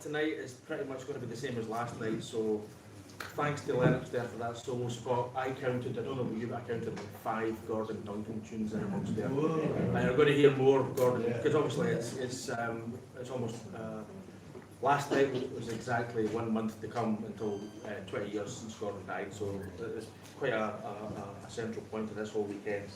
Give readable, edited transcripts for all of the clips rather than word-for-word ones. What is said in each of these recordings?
tonight is pretty much going to be the same as last night, so thanks to Lennox there for that solo spot. I don't know about you, but I counted about 5 Gordon Duncan tunes in amongst there. And you're going to hear more Gordon, because obviously it's almost, last night was exactly 1 month to come until 20 years since Gordon died, so it's quite a central point of this whole weekend.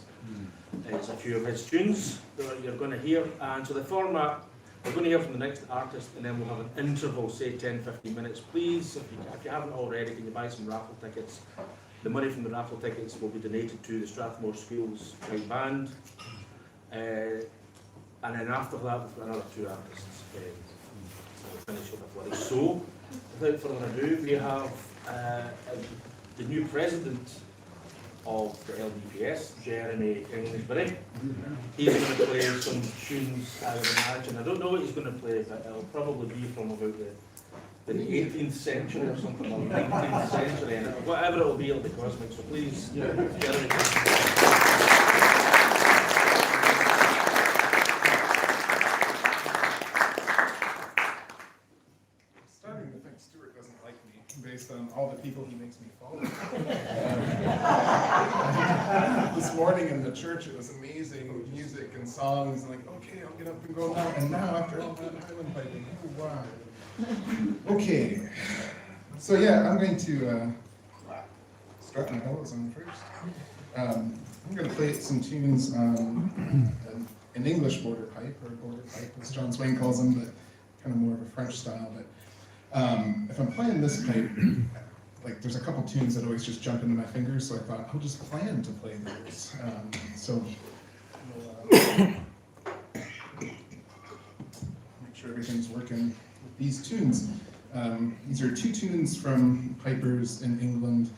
It's a few of his tunes that you're going to hear, and so the format, we're going to hear from the next artist, and then we'll have an interval, say 10-15 minutes. Please, if you haven't already, can you buy some raffle tickets? The money from the raffle tickets will be donated to the Strathmore Schools Big Band. And then after that, we've got another 2 artists. We'll finish with a flourish. So, without further ado, we have the new president of the LBPS, Jeremy Kingsbury. He's going to play some tunes, I would imagine. I don't know what he's going to play, but it'll probably be from about the 18th century or something, or 19th century, and whatever it'll be cosmic. So please, Jeremy Kingsbury. Based on all the people he makes me follow. This morning in the church, it was amazing music and songs, and like, okay, I'll get up and go now. And now, after all that Highland piping, oh wow. Okay, so yeah, I'm going to strut my bellows on first. I'm going to play some tunes on an English border pipe, or border pipe, as John Swain calls them, but kind of more of a French style. But if I'm playing this pipe, like there's a couple tunes that always just jump into my fingers, so I thought I'll just plan to play those. So we'll, make sure everything's working with these tunes. These are 2 tunes from pipers in England.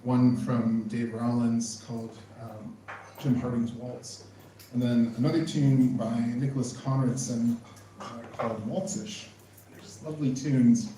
One from Dave Rawlins called Jim Harding's Waltz, and then another tune by Nicholas Conradson called Waltzish. Lovely tunes.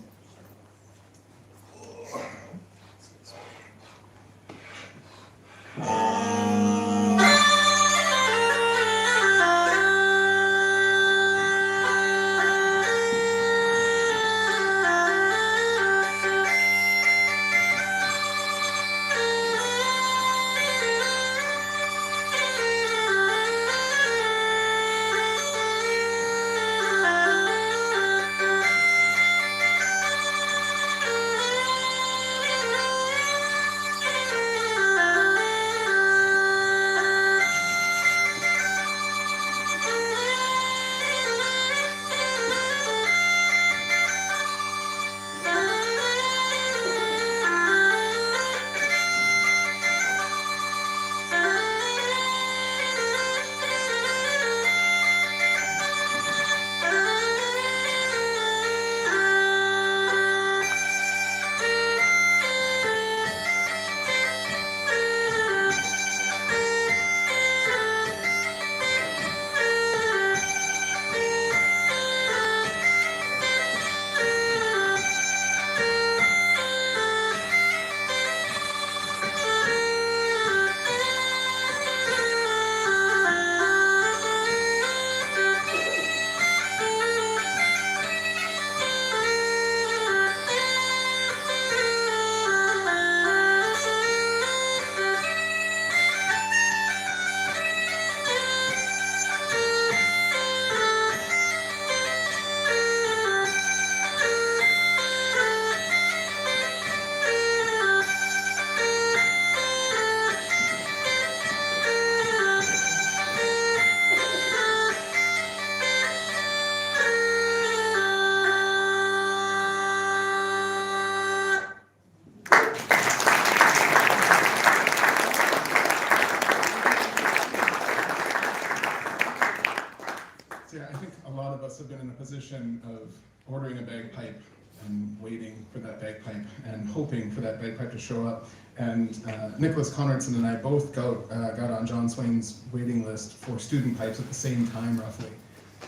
Have been in a position of ordering a bagpipe and waiting for that bagpipe and hoping for that bagpipe to show up. And Nicholas Conradson and I both got on John Swain's waiting list for student pipes at the same time, roughly.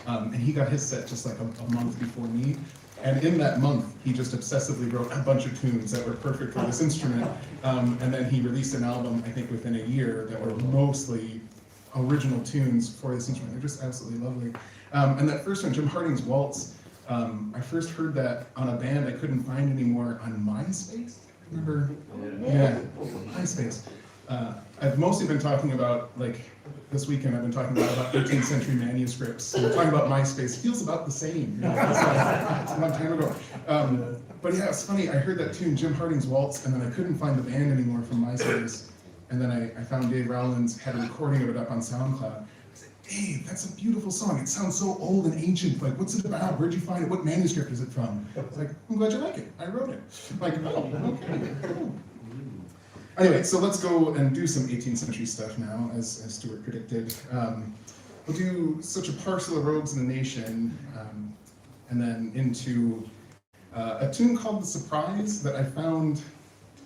And he got his set just like a month before me. And in that month, he just obsessively wrote a bunch of tunes that were perfect for this instrument. And then he released an album, I think within a year, that were mostly original tunes for this instrument. They're just absolutely lovely. And that first one, Jim Harding's Waltz, I first heard that on a band I couldn't find anymore on MySpace. Remember? Yeah, MySpace. I've mostly been talking about, like, this weekend I've been talking about 18th century manuscripts. And talking about MySpace feels about the same. You know, it's a long time ago. But yeah, it's funny, I heard that tune, Jim Harding's Waltz, and then I couldn't find the band anymore from MySpace. And then I found Dave Rowlands had a recording of it up on SoundCloud. I said, Dave, that's a beautiful song. It sounds so old and ancient. Like, what's it about? Where'd you find it? What manuscript is it from? It's like, I'm glad you like it. I wrote it. Like, oh, okay, cool. Anyway, so let's go and do some 18th century stuff now, as Stuart predicted. We'll do Such a Parcel of Rogues in the Nation, and then into a tune called The Surprise that I found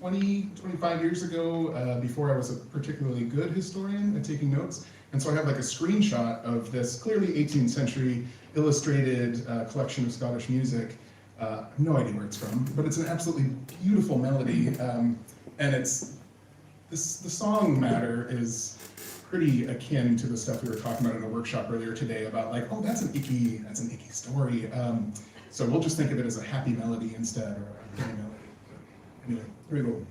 25 years ago, before I was a particularly good historian at taking notes. And so I have like a screenshot of this clearly 18th century illustrated collection of Scottish music. I have no idea where it's from, but it's an absolutely beautiful melody. And the song matter is pretty akin to the stuff we were talking about in a workshop earlier today about like, oh, that's an icky story. So we'll just think of it as a happy melody instead, or a happy melody. Anyway, here we go.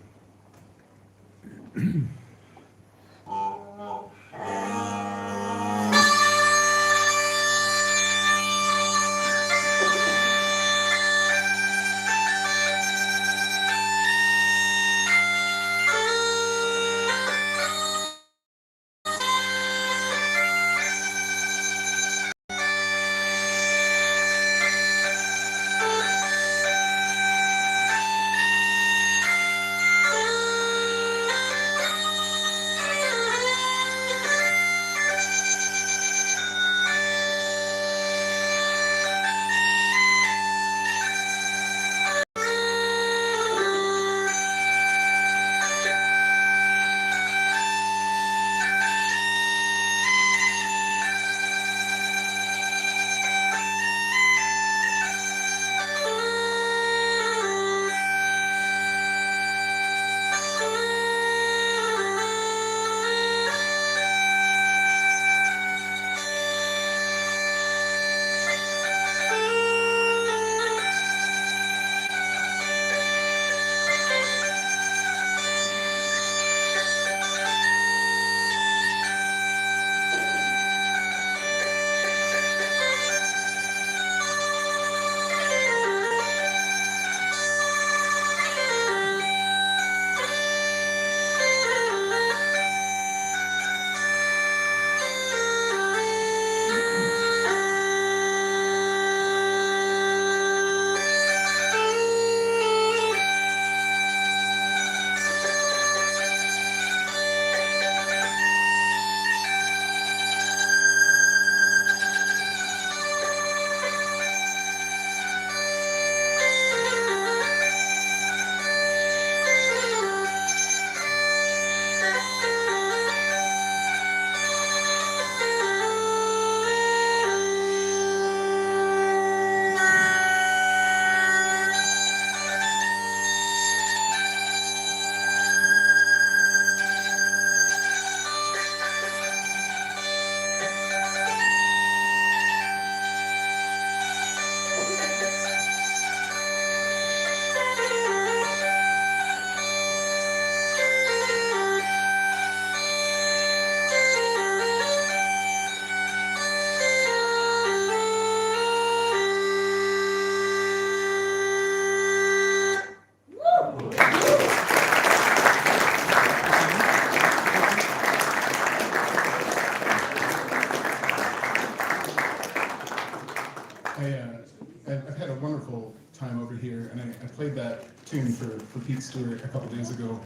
I've had a wonderful time over here, and I played that tune for Pete Stewart a couple days ago,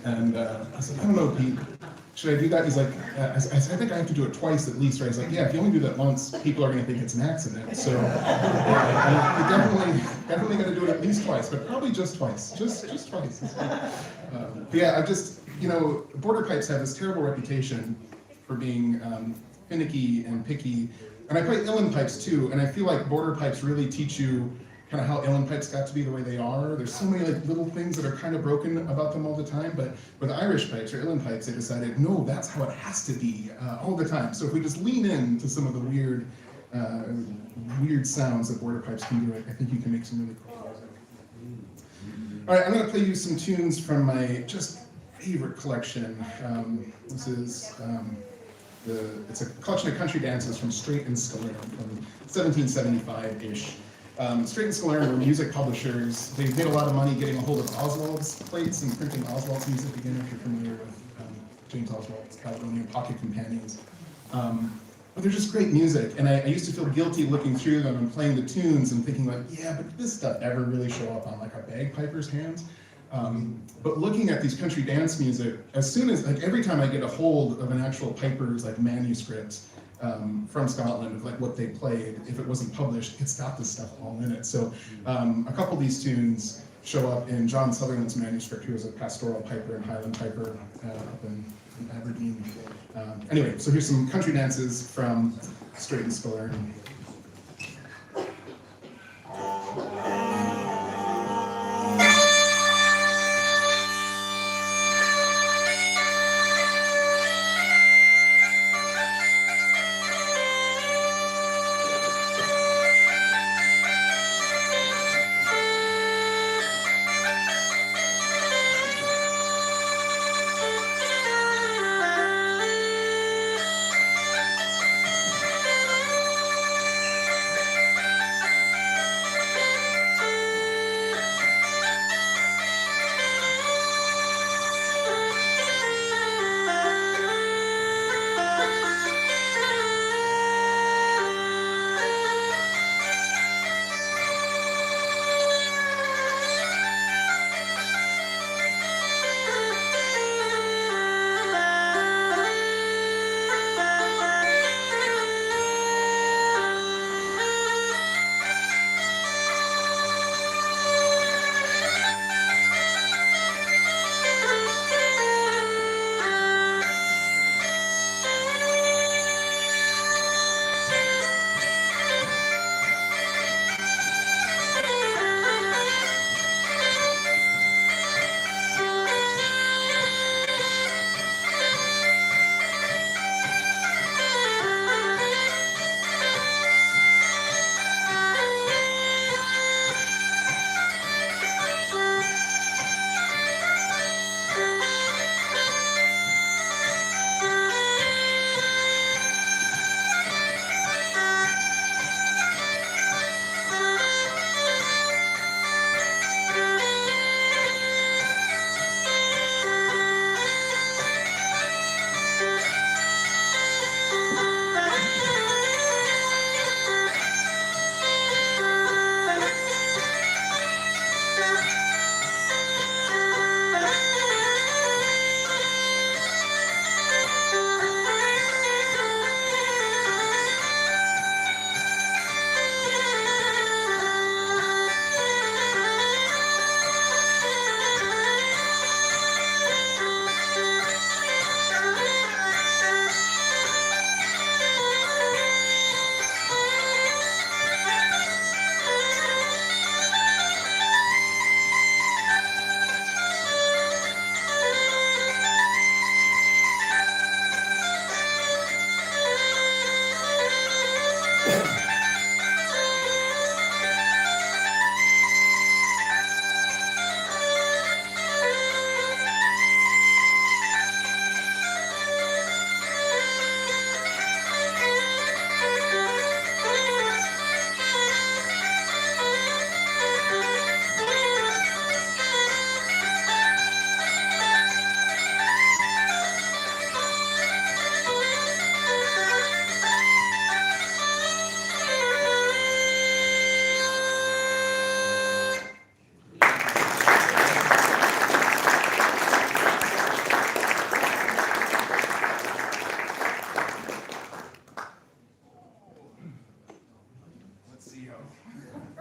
and I said, I don't know, Pete, should I do that? He's like, I think I have to do it twice at least, right? He's like, yeah, if you only do that once, people are going to think it's an accident. So definitely going to do it at least twice, but probably just twice, just twice. But yeah, I've just, border pipes have this terrible reputation for being finicky and picky. And I play uilleann pipes too, and I feel like border pipes really teach you kind of how uilleann pipes got to be the way they are. There's so many like little things that are kind of broken about them all the time, but with Irish pipes or uilleann pipes, they decided, no, that's how it has to be all the time. So if we just lean in to some of the weird weird sounds that border pipes can do. I think you can make some really cool music. All right, I'm going to play you some tunes from my just favorite collection. This is it's a collection of country dances from Strait and Skillern from 1775-ish. Strait and Skillern were music publishers. They made a lot of money getting a hold of Oswald's plates and printing Oswald's music, again, if you're familiar with James Oswald's Caledonian Pocket Companions. But they're just great music, and I used to feel guilty looking through them and playing the tunes and thinking like, yeah, but this stuff never really show up on like a bagpiper's hands. But looking at these country dance music, as soon as, like every time I get a hold of an actual piper's like manuscript from Scotland of like what they played, if it wasn't published, it's got this stuff all in it. So a couple of these tunes show up in John Sutherland's manuscript, who was a pastoral piper and Highland piper up in Aberdeen. Anyway, so here's some country dances from Strait and Skillern.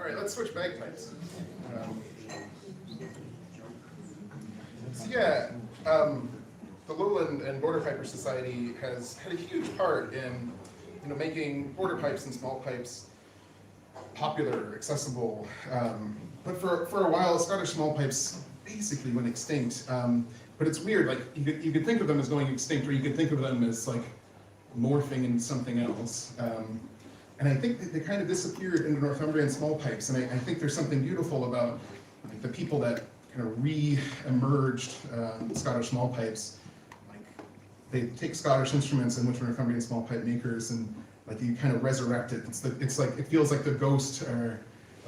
All right, let's switch bagpipes. The Lowland and Border Piper Society has had a huge part in making border pipes and small pipes popular, accessible. But for a while, Scottish small pipes basically went extinct. But it's weird, like you could think of them as going extinct, or you could think of them as like morphing into something else. And I think that they kind of disappeared into Northumbrian small pipes, and I think there's something beautiful about like, the people that kind of re-emerged Scottish small pipes. Like they take Scottish instruments in which are Northumbrian small pipe makers, and like you kind of resurrect it. It's like it feels like the ghost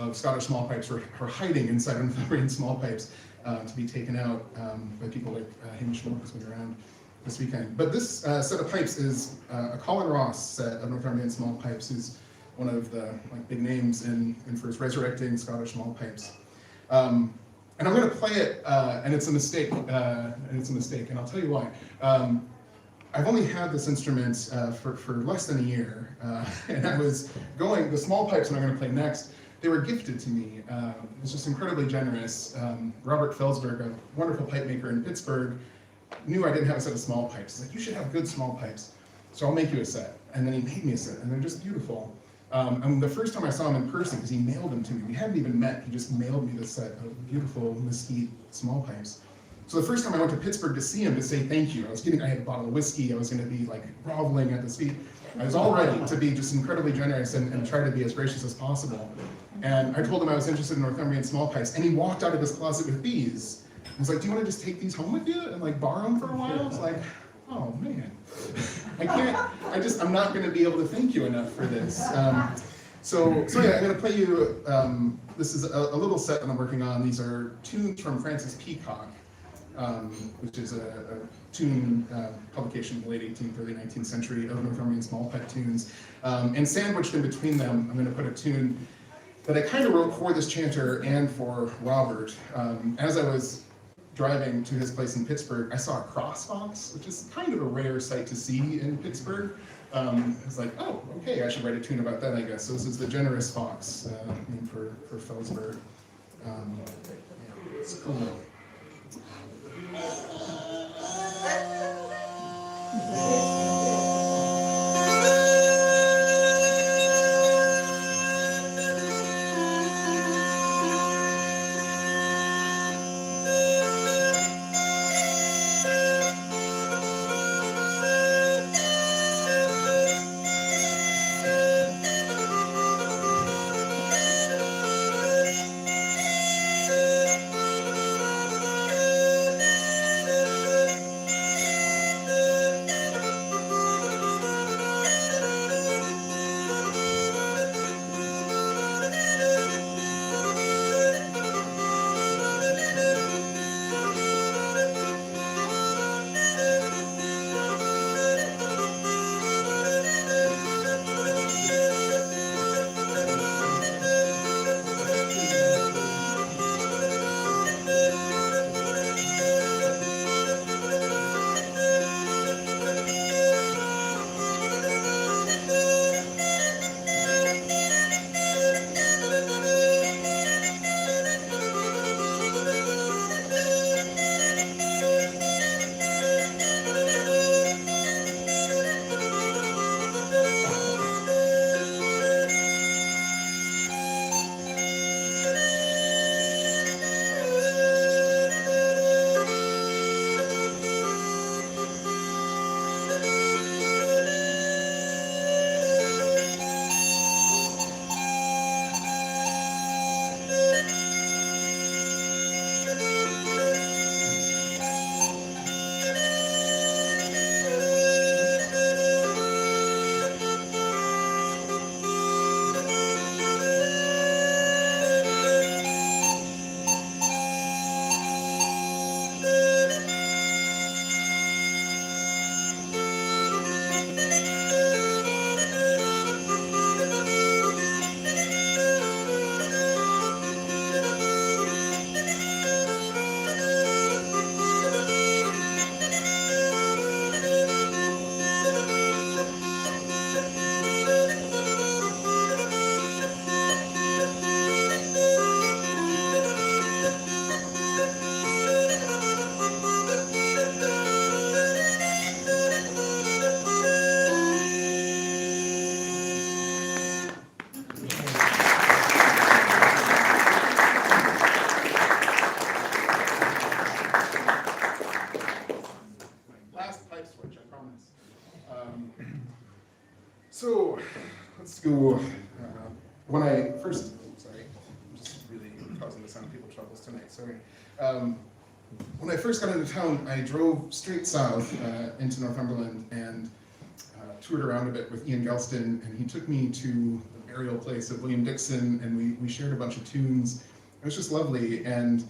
of Scottish small pipes are hiding inside of Northumbrian small pipes to be taken out by people like Hamish Moore who's been around this weekend. But this set of pipes is a Colin Ross set of Northumbrian small pipes, who's one of the like big names in for his resurrecting Scottish small pipes. And I'm going to play it, and it's a mistake, and I'll tell you why. I've only had this instrument for less than a year, and I was going, the small pipes that I'm going to play next, they were gifted to me. It was just incredibly generous. Robert Felsberg, a wonderful pipe maker in Pittsburgh, knew I didn't have a set of small pipes. He's like, you should have good small pipes, so I'll make you a set. And then he made me a set, and they're just beautiful. And the first time I saw him in person, because he mailed them to me, we hadn't even met, he just mailed me this set of beautiful mesquite small pipes. So the first time I went to Pittsburgh to see him to say thank you, I had a bottle of whiskey, I was going to be like groveling at his feet. I was all ready to be just incredibly generous and try to be as gracious as possible. And I told him I was interested in Northumbrian small pipes, and he walked out of his closet with these. He was like, do you want to just take these home with you and like borrow them for a while? I was like, oh man, I'm not going to be able to thank you enough for this. So yeah, I'm going to play you, this is a little set that I'm working on. These are tunes from Francis Peacock, which is a tune publication in the late 18th, early 19th century of Northumbrian small pipe tunes. And sandwiched in between them, I'm going to put a tune that I kind of wrote for this chanter and for Robert. As I was driving to his place in Pittsburgh, I saw a crossfox, which is kind of a rare sight to see in Pittsburgh. I was like, oh, okay, I should write a tune about that, I guess. So this is the Generous Fox, named for Felsberg. Yeah, it's cool. let's go. When I first, sorry, I'm just really causing the sound people troubles tonight, sorry. When I first got into town, I drove straight south into Northumberland and toured around a bit with Ian Gelston, and he took me to the burial place of William Dixon, and we shared a bunch of tunes. It was just lovely, and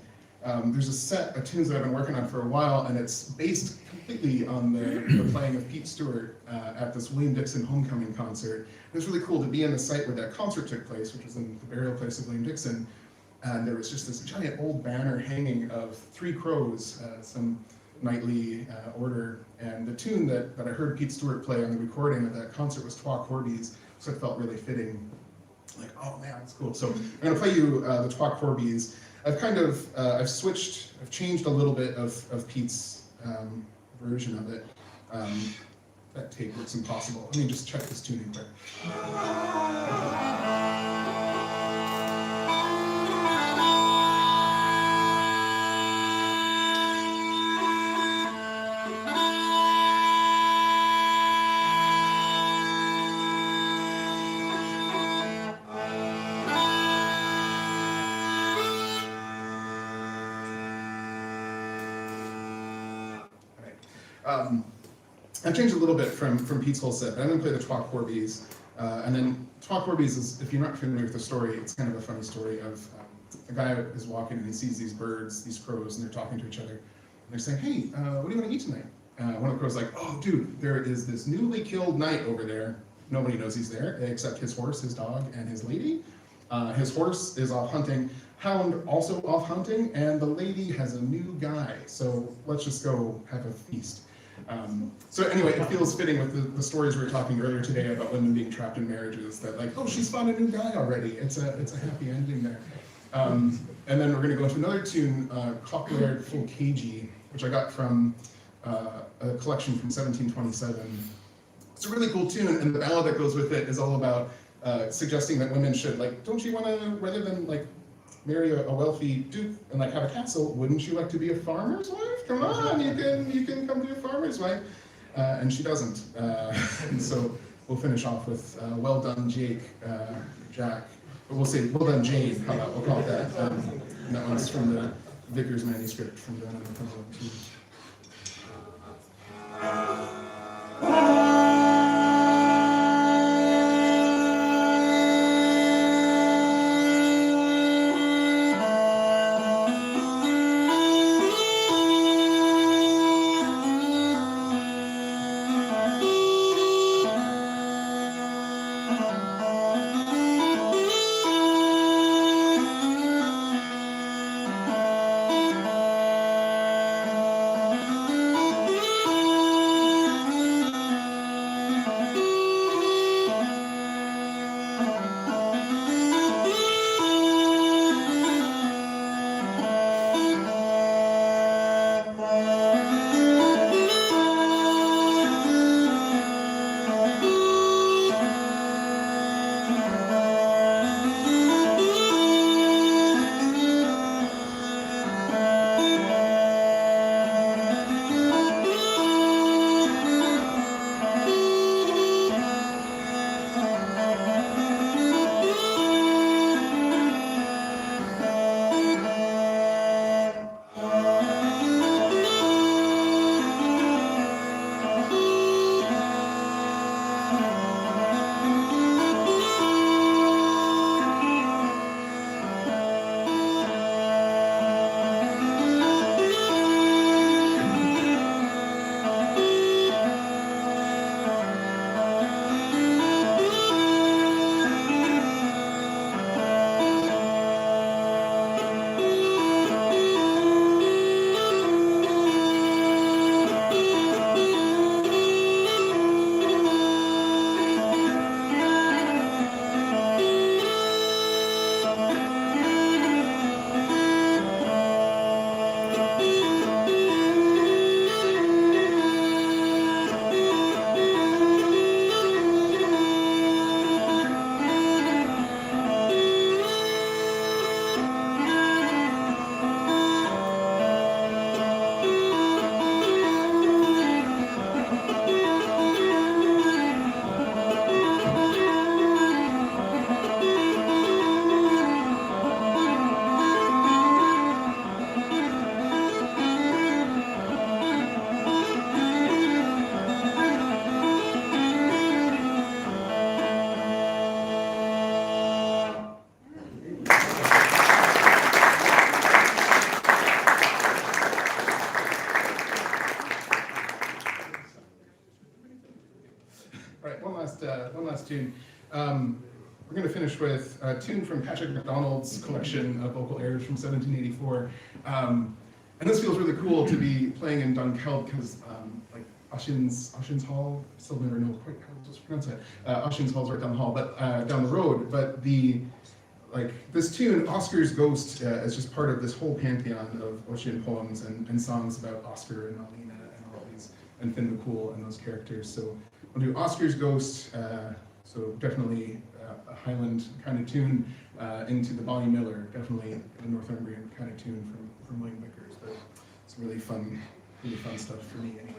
there's a set of tunes that I've been working on for a while, and it's based completely on the playing of Pete Stewart at this William Dixon homecoming concert. It was really cool to be in the site where that concert took place, which was in the burial place of William Dixon, and there was just this giant old banner hanging of three crows, some nightly order, and the tune that I heard Pete Stewart play on the recording of that concert was Twa Corbies, so it felt really fitting. Like, oh man, that's cool. So I'm gonna play you the Twa Corbies. I've kind of, I've changed a little bit of Pete's version of it. That take looks impossible. Let me just check this tuning quick. I've changed a little bit from Pete's whole set, but I'm going to play the Twa Corbies. And then Twa Corbies is, if you're not familiar with the story, it's kind of a funny story of a guy is walking and he sees these birds, these crows, and they're talking to each other. And they're saying, hey, what do you want to eat tonight? One of the crows is like, oh, dude, there is this newly killed knight over there. Nobody knows he's there except his horse, his dog, and his lady. His horse is off hunting. Hound also off hunting, and the lady has a new guy. So let's just go have a feast. So anyway, it feels fitting with the stories we were talking earlier today about women being trapped in marriages, that like, oh, she's found a new guy already. It's a happy ending there. And then we're going to go into another tune, Cochlear Full KG, which I got from a collection from 1727. It's a really cool tune, and the ballad that goes with it is all about suggesting that women should, like, don't you want to, rather than like marry a wealthy duke and like have a castle, wouldn't you like to be a farmer's wife? Come on, you can come be a farmer's wife. And she doesn't. And so we'll finish off with well done, Jack. But we'll say well done, Jane. How about we'll call it that? And that one's from the Vickers manuscript from down in the puzzle too. tune. We're going to finish with a tune from Patrick MacDonald's collection of vocal airs from 1784. And this feels really cool to be playing in Dunkeld because like Ossian's Hall, still never know quite how to pronounce it. Ossian's Hall's right down the hall, but down the road. But this tune, Oscar's Ghost, is just part of this whole pantheon of Ossian poems and songs about Oscar and Alina and all these, and Finn McCool and those characters. So we'll do Oscar's Ghost, so definitely a Highland kind of tune into the Bonnie Miller, definitely a Northumbrian kind of tune from William Vickers, but it's really fun stuff for me anyway.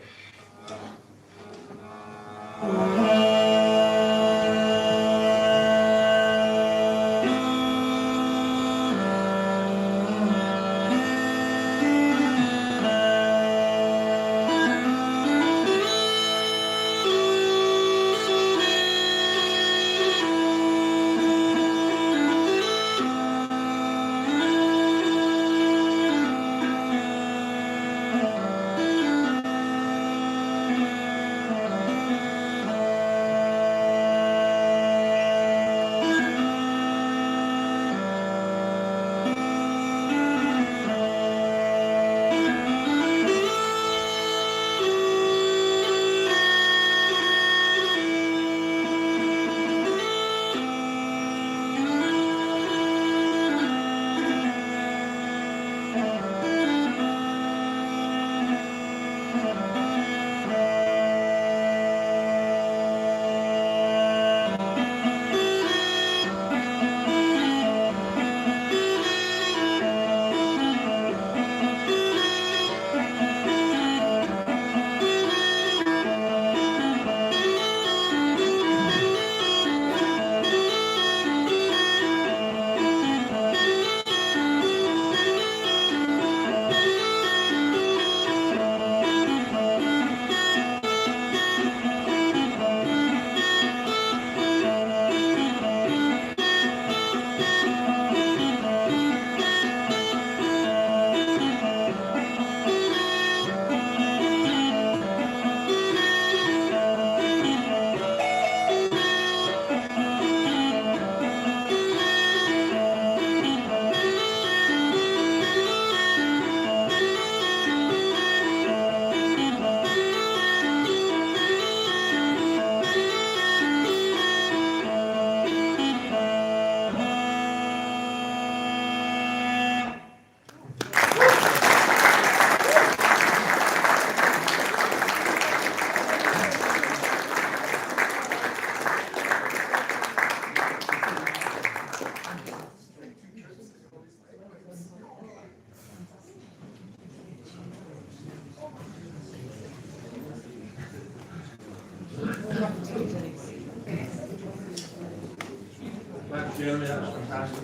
Jeremy, that was fantastic.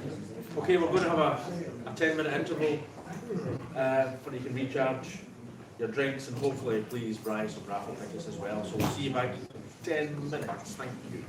Okay, we're going to have a 10-minute interval where you can recharge your drinks and hopefully please buy some raffle tickets as well. So we'll see you back in 10 minutes. Thank you.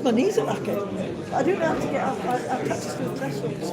because my knees are knackered. I don't know how to get up. I practice with press ups.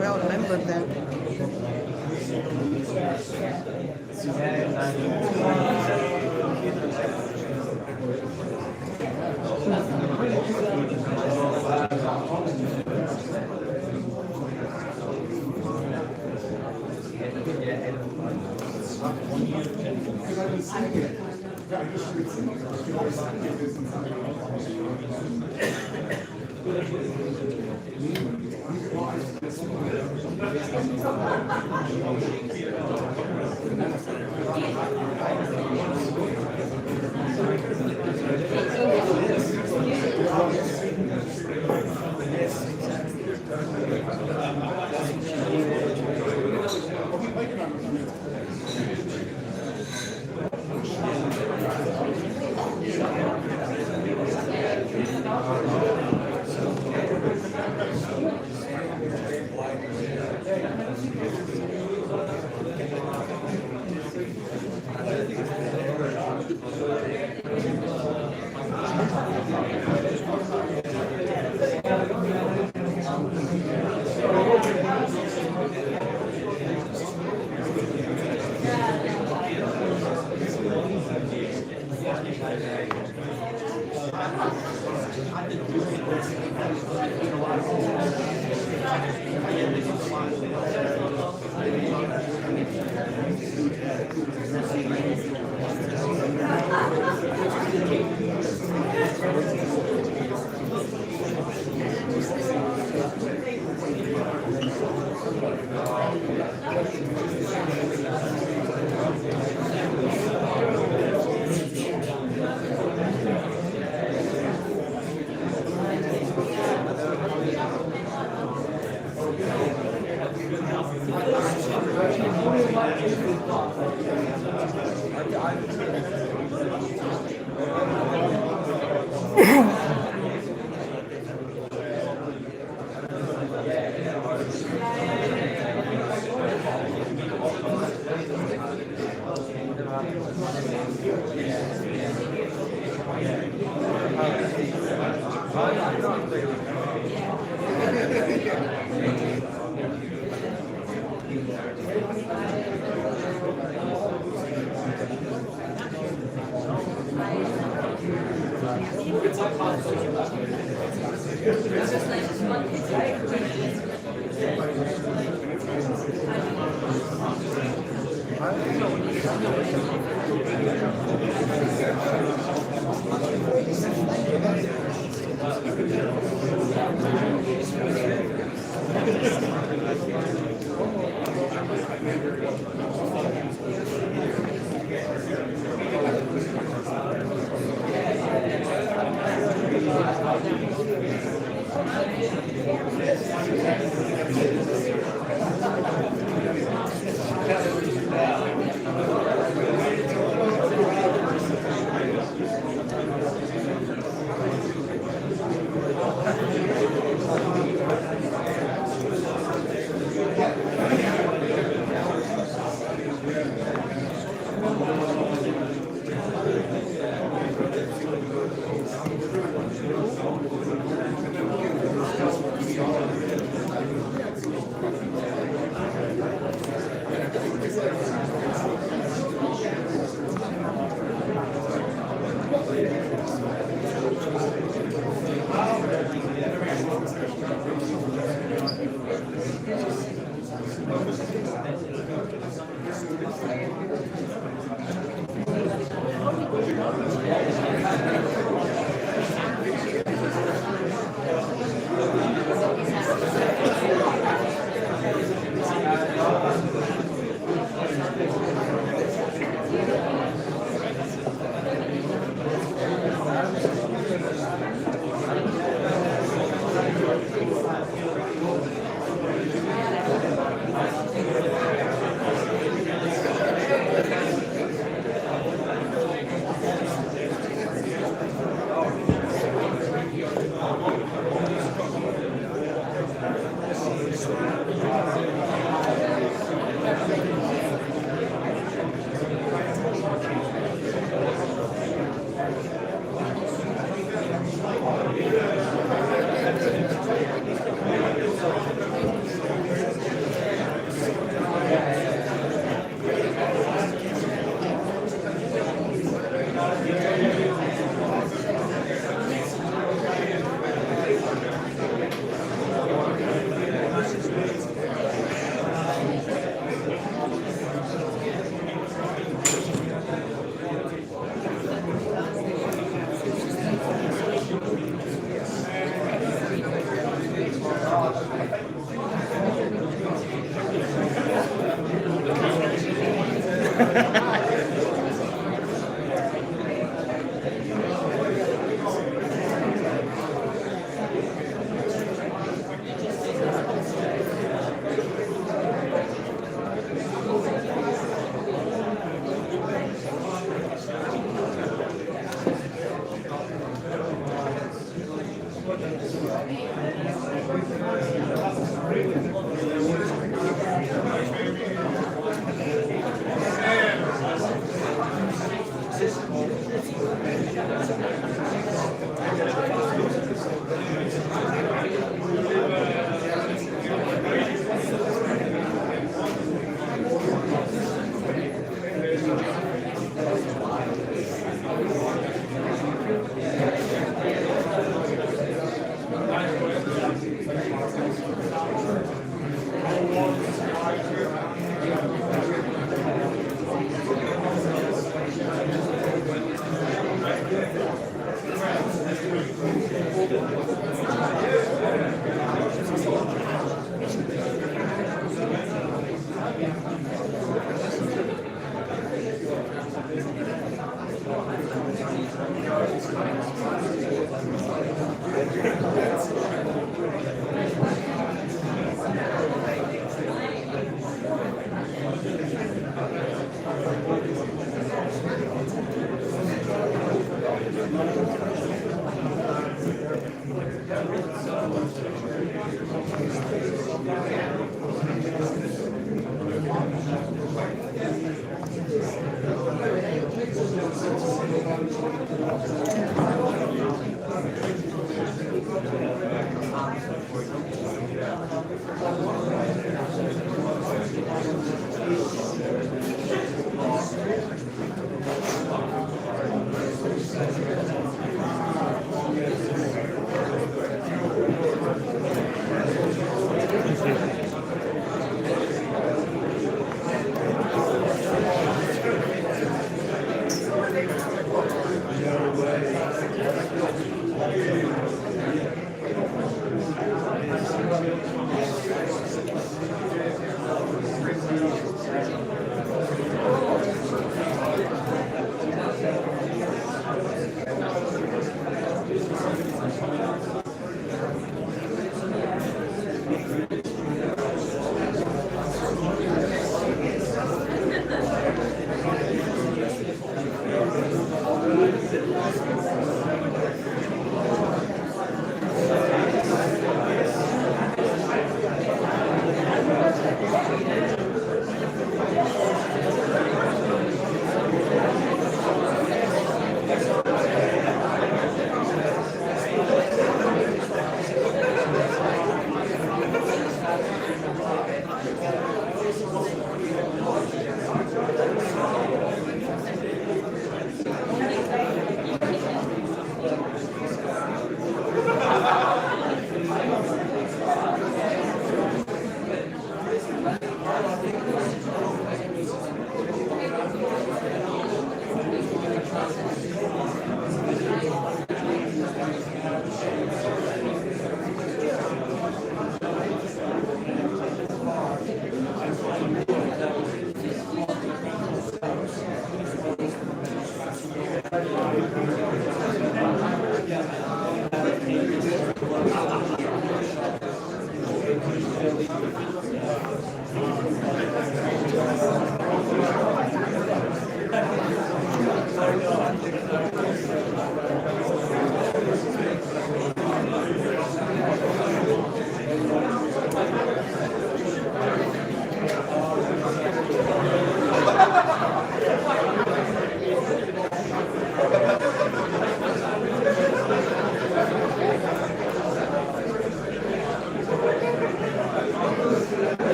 Well remembered then.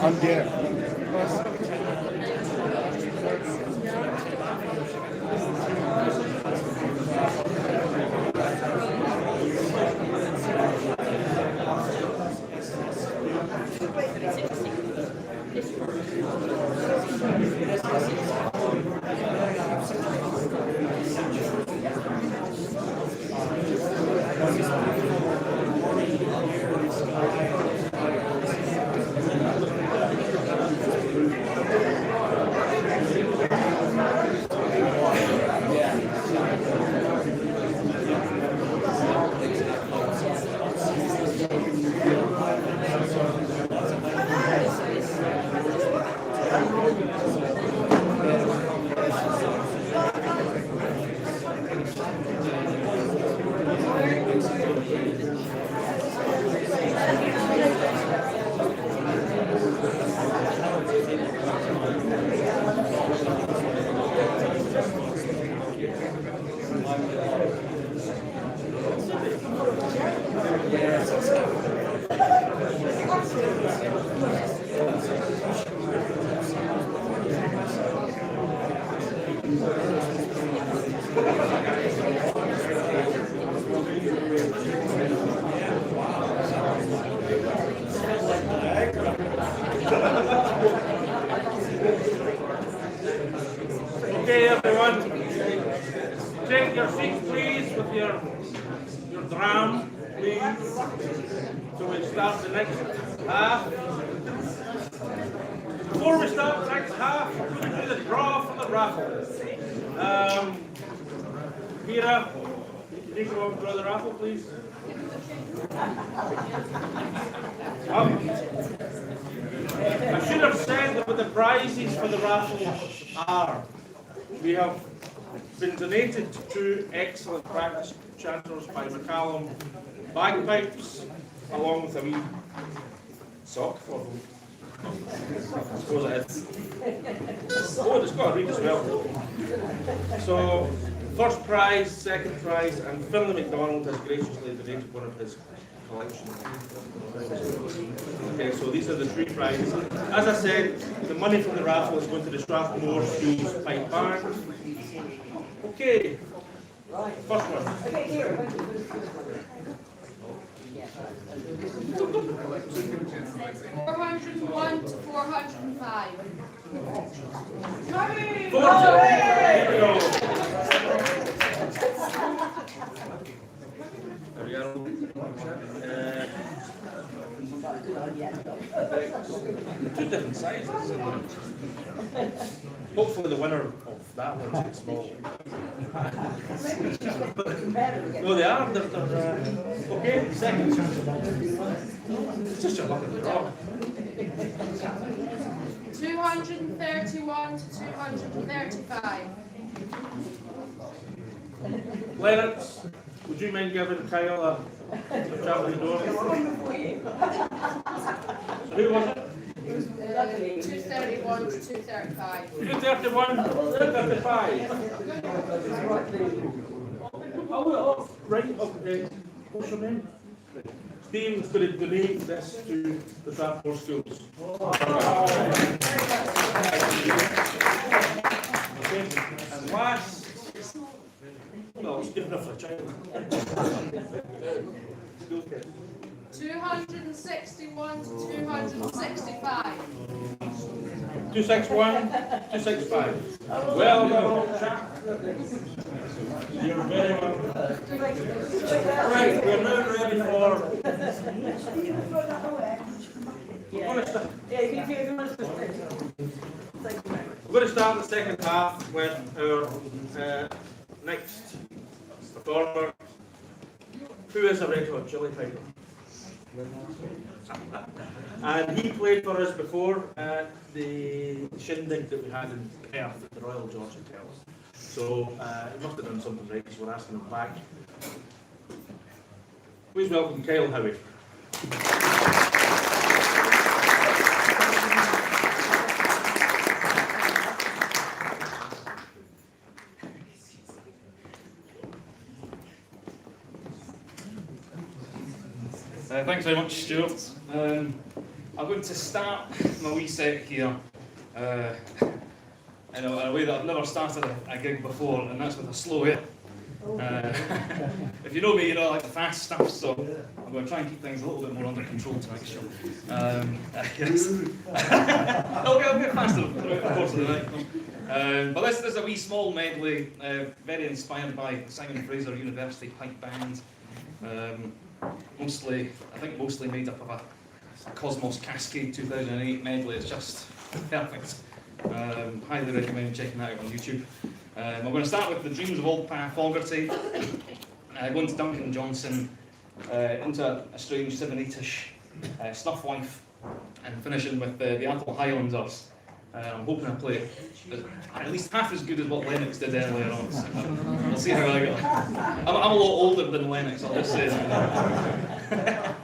I'm dead. Okay, everyone, take your seats, please, with your drum, please, so we start the next half. Before we start the next half, we're going to do the draw for the raffle. Peter, can you go and draw the raffle, please? I should have said what the prizes for the raffle are. We have been donated to two excellent practice chanters by McCallum bagpipes, along with a wee sock for them. I suppose it is. Oh, it's got a reed as well. So, first prize, second prize, and Finlay McDonald has graciously donated one of his collection. Okay, so these are the three prizes. As I said, the money from the raffle is going to the Strathmore Schools Pipe Band. Okay, first one. Okay, here. 401 to 405. Here we go. There we go. Two different sizes. Hopefully the winner of that one's small. No, they are. They're okay, second. It's just your luck of the draw. 231 to 235. Leonard, would you mind giving Kyle a chat with the door? So who was it? 231 to 235. 231, 235. Oh, right, okay. What's your name? Steve's going to donate this to the Stratford schools. Okay, and last, well, it's good enough for a child. 261 to 265. 261, 265. Well done, old chap. You're very welcome. Right, we're now ready for. We're going to start. We're going to start the second half with our next performer, who is a Red Hot Chili Piper. And he played for us before at the shindig that we had in Perth at the Royal George Hotel. So he must have done something right because we're asking him back. Please welcome Kyle Howie. Thanks very much, Stuart. I'm going to start my wee set here in a way that I've never started a gig before, and that's with a slow hit. If you know me, you know I like the fast stuff, so I'm going to try and keep things a little bit more under control tonight's show. Yes. I'll get faster throughout the course of the night. But this is a wee small medley, very inspired by Simon Fraser University Pipe Band. Mostly made up of a Cosmos Cascade 2008 medley. It's just perfect. Highly recommend checking that out on YouTube. We're going to start with The Dreams of Old Pa Fogarty, going to Duncan Johnson, into a strange 7/8-ish Snuff Wife, and finishing with the Athol Highlanders. I'm hoping I play it at least half as good as what Lennox did earlier on. So we'll see how I go. I'm a lot older than Lennox, I'll just say that.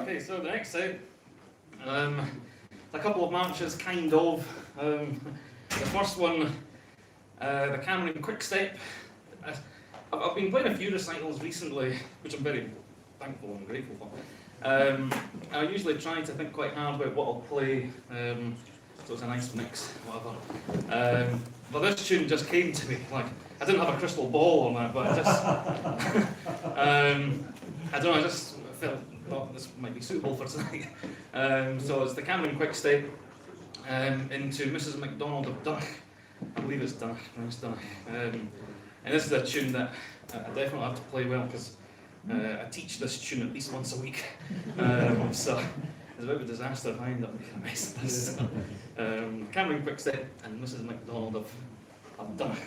Okay, so the next set, a couple of marches, kind of. The first one, the Cameron Quick Step. I've been playing a few recitals recently, which I'm very thankful and grateful for. I usually try to think quite hard about what I'll play, so it's a nice mix, whatever. But this tune just came to me, like, I didn't have a crystal ball on that, but I just, I don't know, I just felt this might be suitable for tonight. So it's the Cameron Quick Step into Mrs. MacDonald of Dunnock. I believe it's Dunnock, pronounced Dunnock. And this is a tune that I definitely have to play well, because I teach this tune at least once a week. So it's a bit of a disaster if I end up making a mess of this. Cameron Quick Step and Mrs. MacDonald of Dunnock.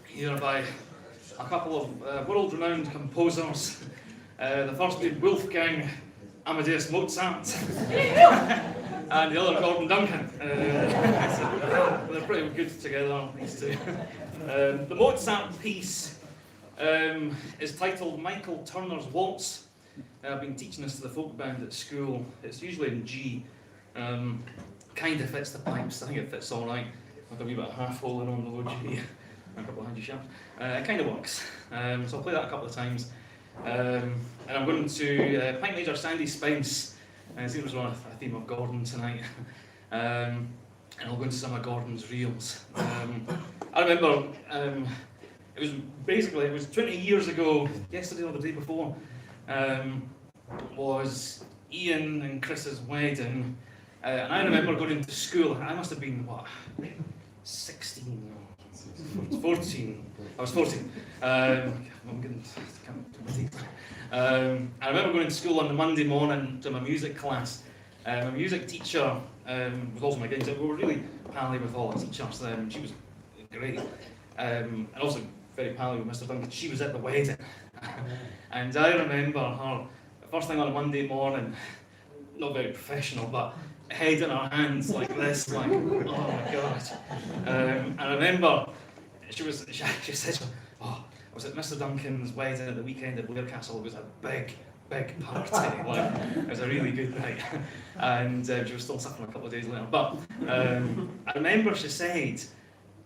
Here by a couple of world-renowned composers. The first being Wolfgang Amadeus Mozart, and the other Gordon Duncan. So they're pretty good together, these two. The Mozart piece is titled Michael Turner's Waltz. I've been teaching this to the folk band at school. It's usually in G. Kind of fits the pipes. I think it fits all right. With a wee bit of half holing on the low G, and a couple of high G sharps. It kind of works. So I'll play that a couple of times. And I'm going to Pint Major Sandy Spice. I think it was on a theme of Gordon tonight. And I'll go into some of Gordon's reels. I remember it was 20 years ago, yesterday or the day before, was Ian and Chris's wedding. And I remember going into school. I must have been, 16 or 14. I was 14. I'm getting, I remember going to school on the Monday morning to my music class. My music teacher was also my guide. We were really pally with all the teachers. She was great. And also very pally with Mr. Duncan. She was at the wedding. And I remember her, first thing on a Monday morning, not very professional, but head in her hands like this, like, oh my God. And I remember she said, oh, I was at Mr. Duncan's wedding at the weekend at Blair Castle. It was a big party, like, it was a really good night. And she was still suffering a couple of days later. But I remember she said,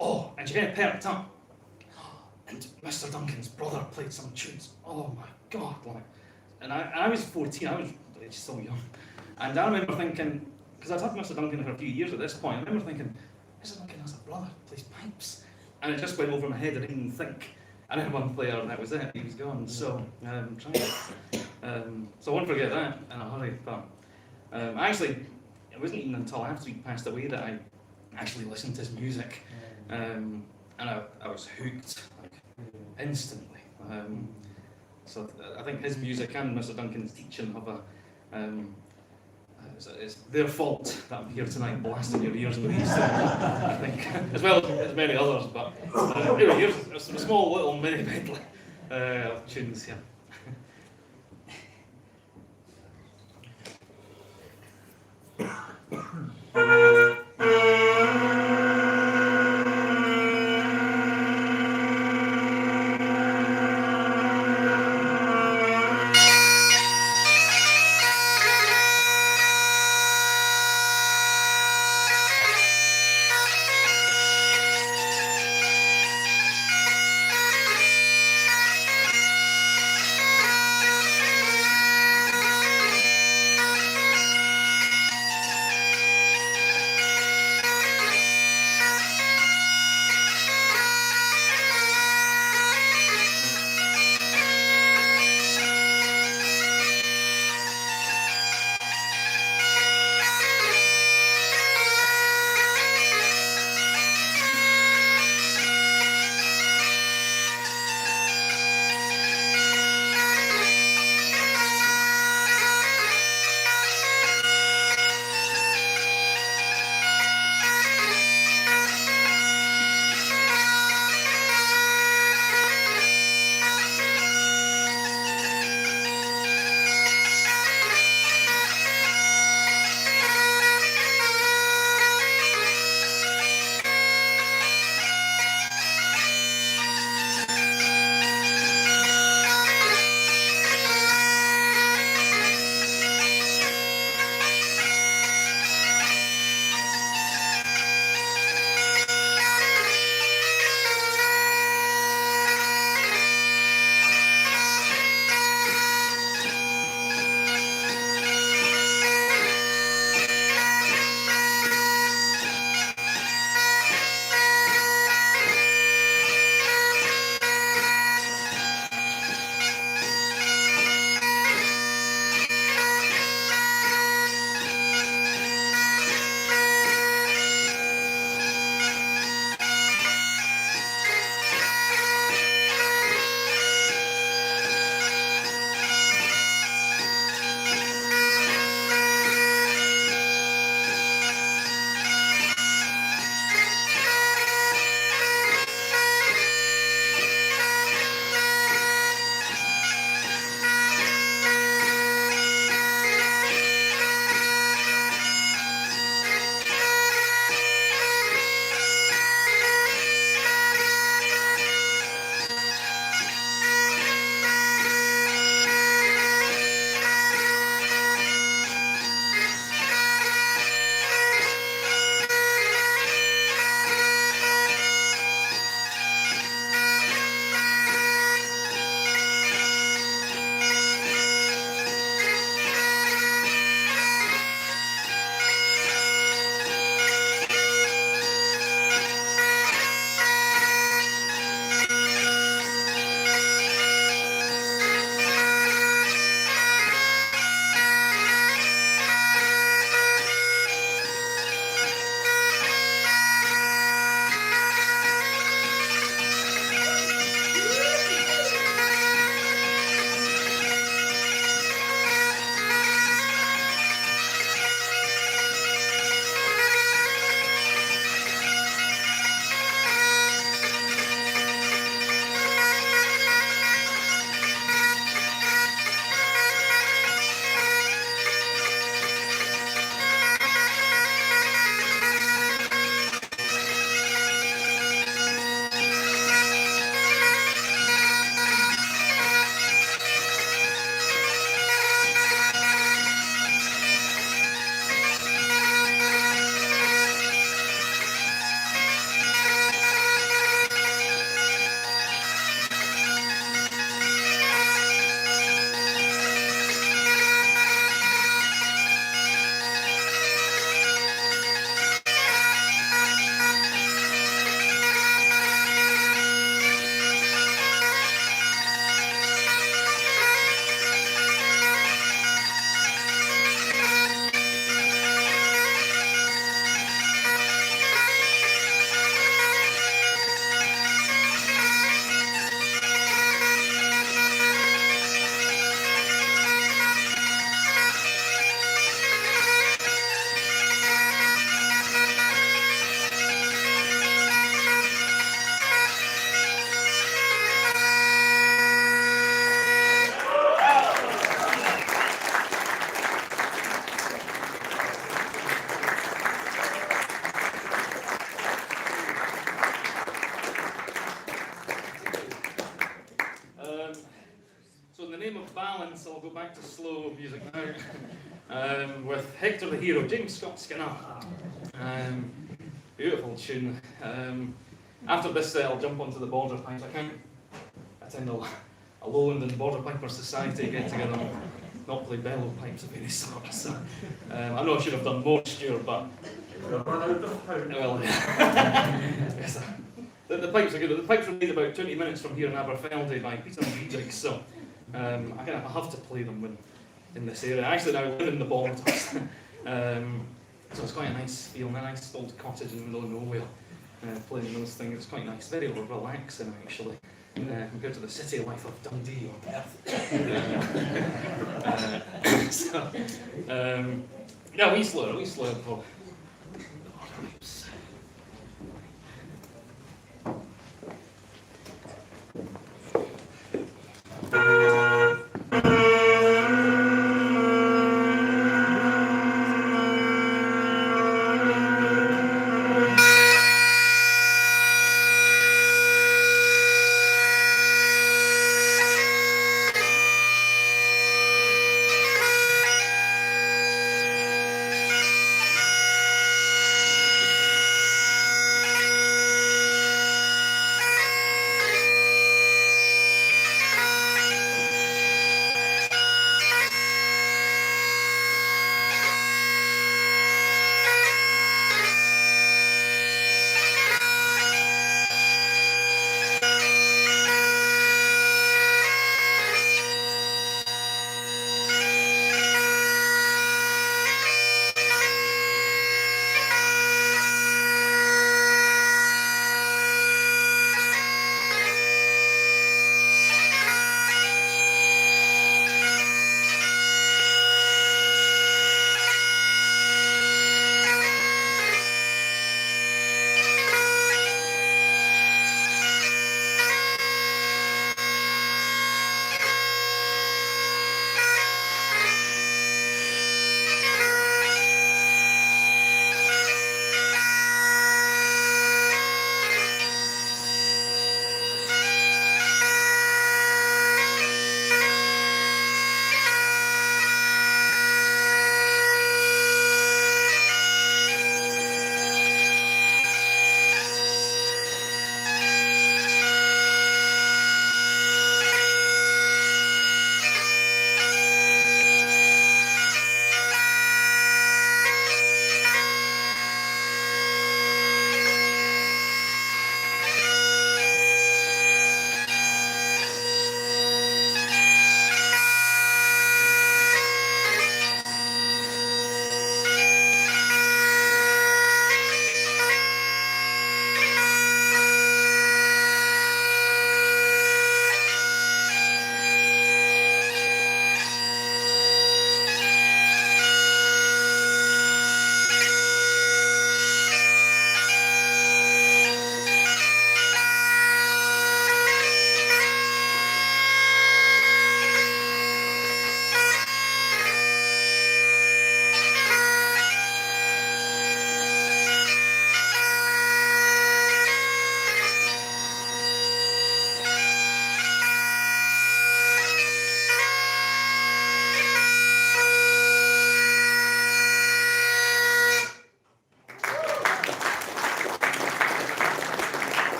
oh, and she kind of perked up. And Mr. Duncan's brother played some tunes. Oh my God, like, and I was 14, I was so young. And I remember thinking, because I'd had Mr. Duncan for a few years at this point, I remember thinking, Mr. Duncan has a brother who plays pipes. And it just went over my head, I didn't even think. And then one player, and that was it, he was gone. So, so I won't forget that in a hurry. But actually, it wasn't even until after he passed away that I actually listened to his music. And I was hooked, like, instantly. So I think his music and Mr. Duncan's teaching have it's their fault that I'm here tonight blasting your ears with these things, I think, as well as many others. But anyway, here's a small little mini medley of tunes here. Cannons, so I'll go back to slow music now. With Hector the Hero, James Scott Skinner. Beautiful tune. After this set, I'll jump onto the border pipes. I can't attend a Lowland and Border Piper Society get together, not play bellow pipes of any sort. So, I know I should have done more, Stuart, but well, yes, the pipes are good. The pipes were made about 20 minutes from here in Aberfeldy by Peter Friedrich, so I have to play them when in this area. I actually now live in the borders, so it's quite a nice feeling, a nice old cottage in the middle of nowhere. Playing those things, it's quite nice, very relaxing actually, compared to the city life of Dundee or Perth. So, yeah, we slow for.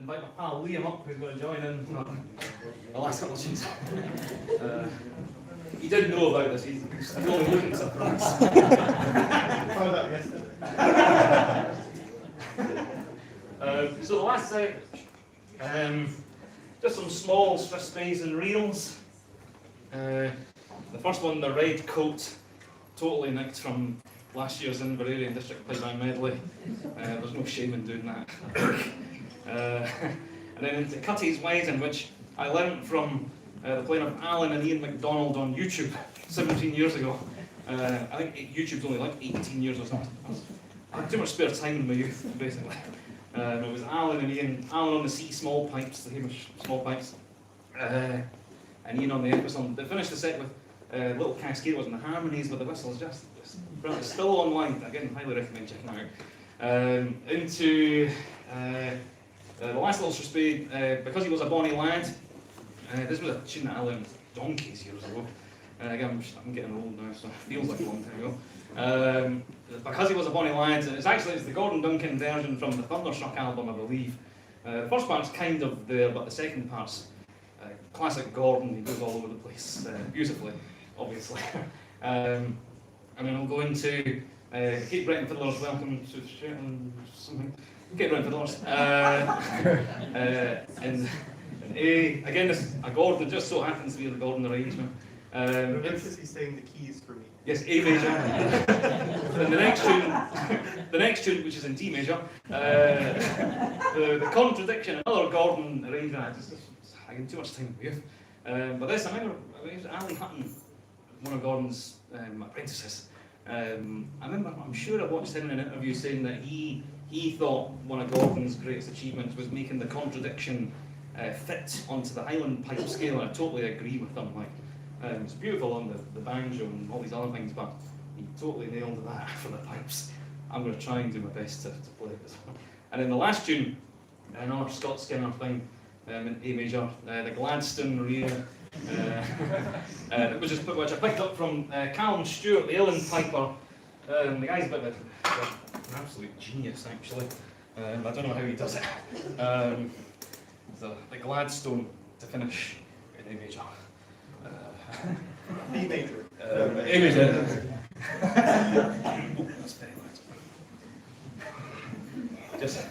invite my pal Liam up, who's going to join in on the last couple of tunes. He didn't know about this, he's only looking surprised. Found out yesterday. So the last set, just some small Swiss sprays and reels. The first one, the red coat, totally nicked from last year's Inveraray District Playground medley. There's no shame in doing that. And then into Cutty's Wedding, which I learnt from the playing of Alan and Ian MacDonald on YouTube 17 years ago. I think YouTube's only like 18 years or something. I had too much spare time in my youth, basically. It was Alan and Ian, Alan on the C small pipes, the Hamish small pipes, and Ian on the Epsom. They finished the set with little cascade, wasn't the harmonies with the whistles, just brilliant. Still online, again, highly recommend checking it Into the last little spade, because he was a bonny lad. This was a tune that I learned donkeys years ago. Again, I'm getting old now, so it feels like a long time ago. Because he was a bonny lad, and it's the Gordon Duncan version from the Thunderstruck album, I believe. The first part's kind of there, but the second part's classic Gordon. He goes all over the place beautifully, obviously. And then I'll go into Cape Breton Fiddlers, Welcome to Shetland, something. Cape Breton Fiddlers. And A, again, this is a Gordon, it just so happens to be the Gordon arrangement. Remember he's saying the keys for me. Yes, A major. And the next tune, which is in D major, the contradiction, another Gordon arrangement. I get too much time with you. But this, I remember Ali Hutton, one of Gordon's apprentices. I'm sure I watched him in an interview saying that he thought one of Gordon's greatest achievements was making the contradiction fit onto the Highland pipe scale, and I totally agree with him. It's beautiful on the banjo and all these other things, but he totally nailed that for the pipes. I'm going to try and do my best to play it as well. And then the last tune, another Scott Skinner thing in A major, the Gladstone Rear, which I picked up from Callum Stewart, the Ellen Piper. The guy's a bit of an absolute genius, actually. I don't know how he does it. The Gladstone to finish in A major. B major. A major. Oh, that's very loud. Just.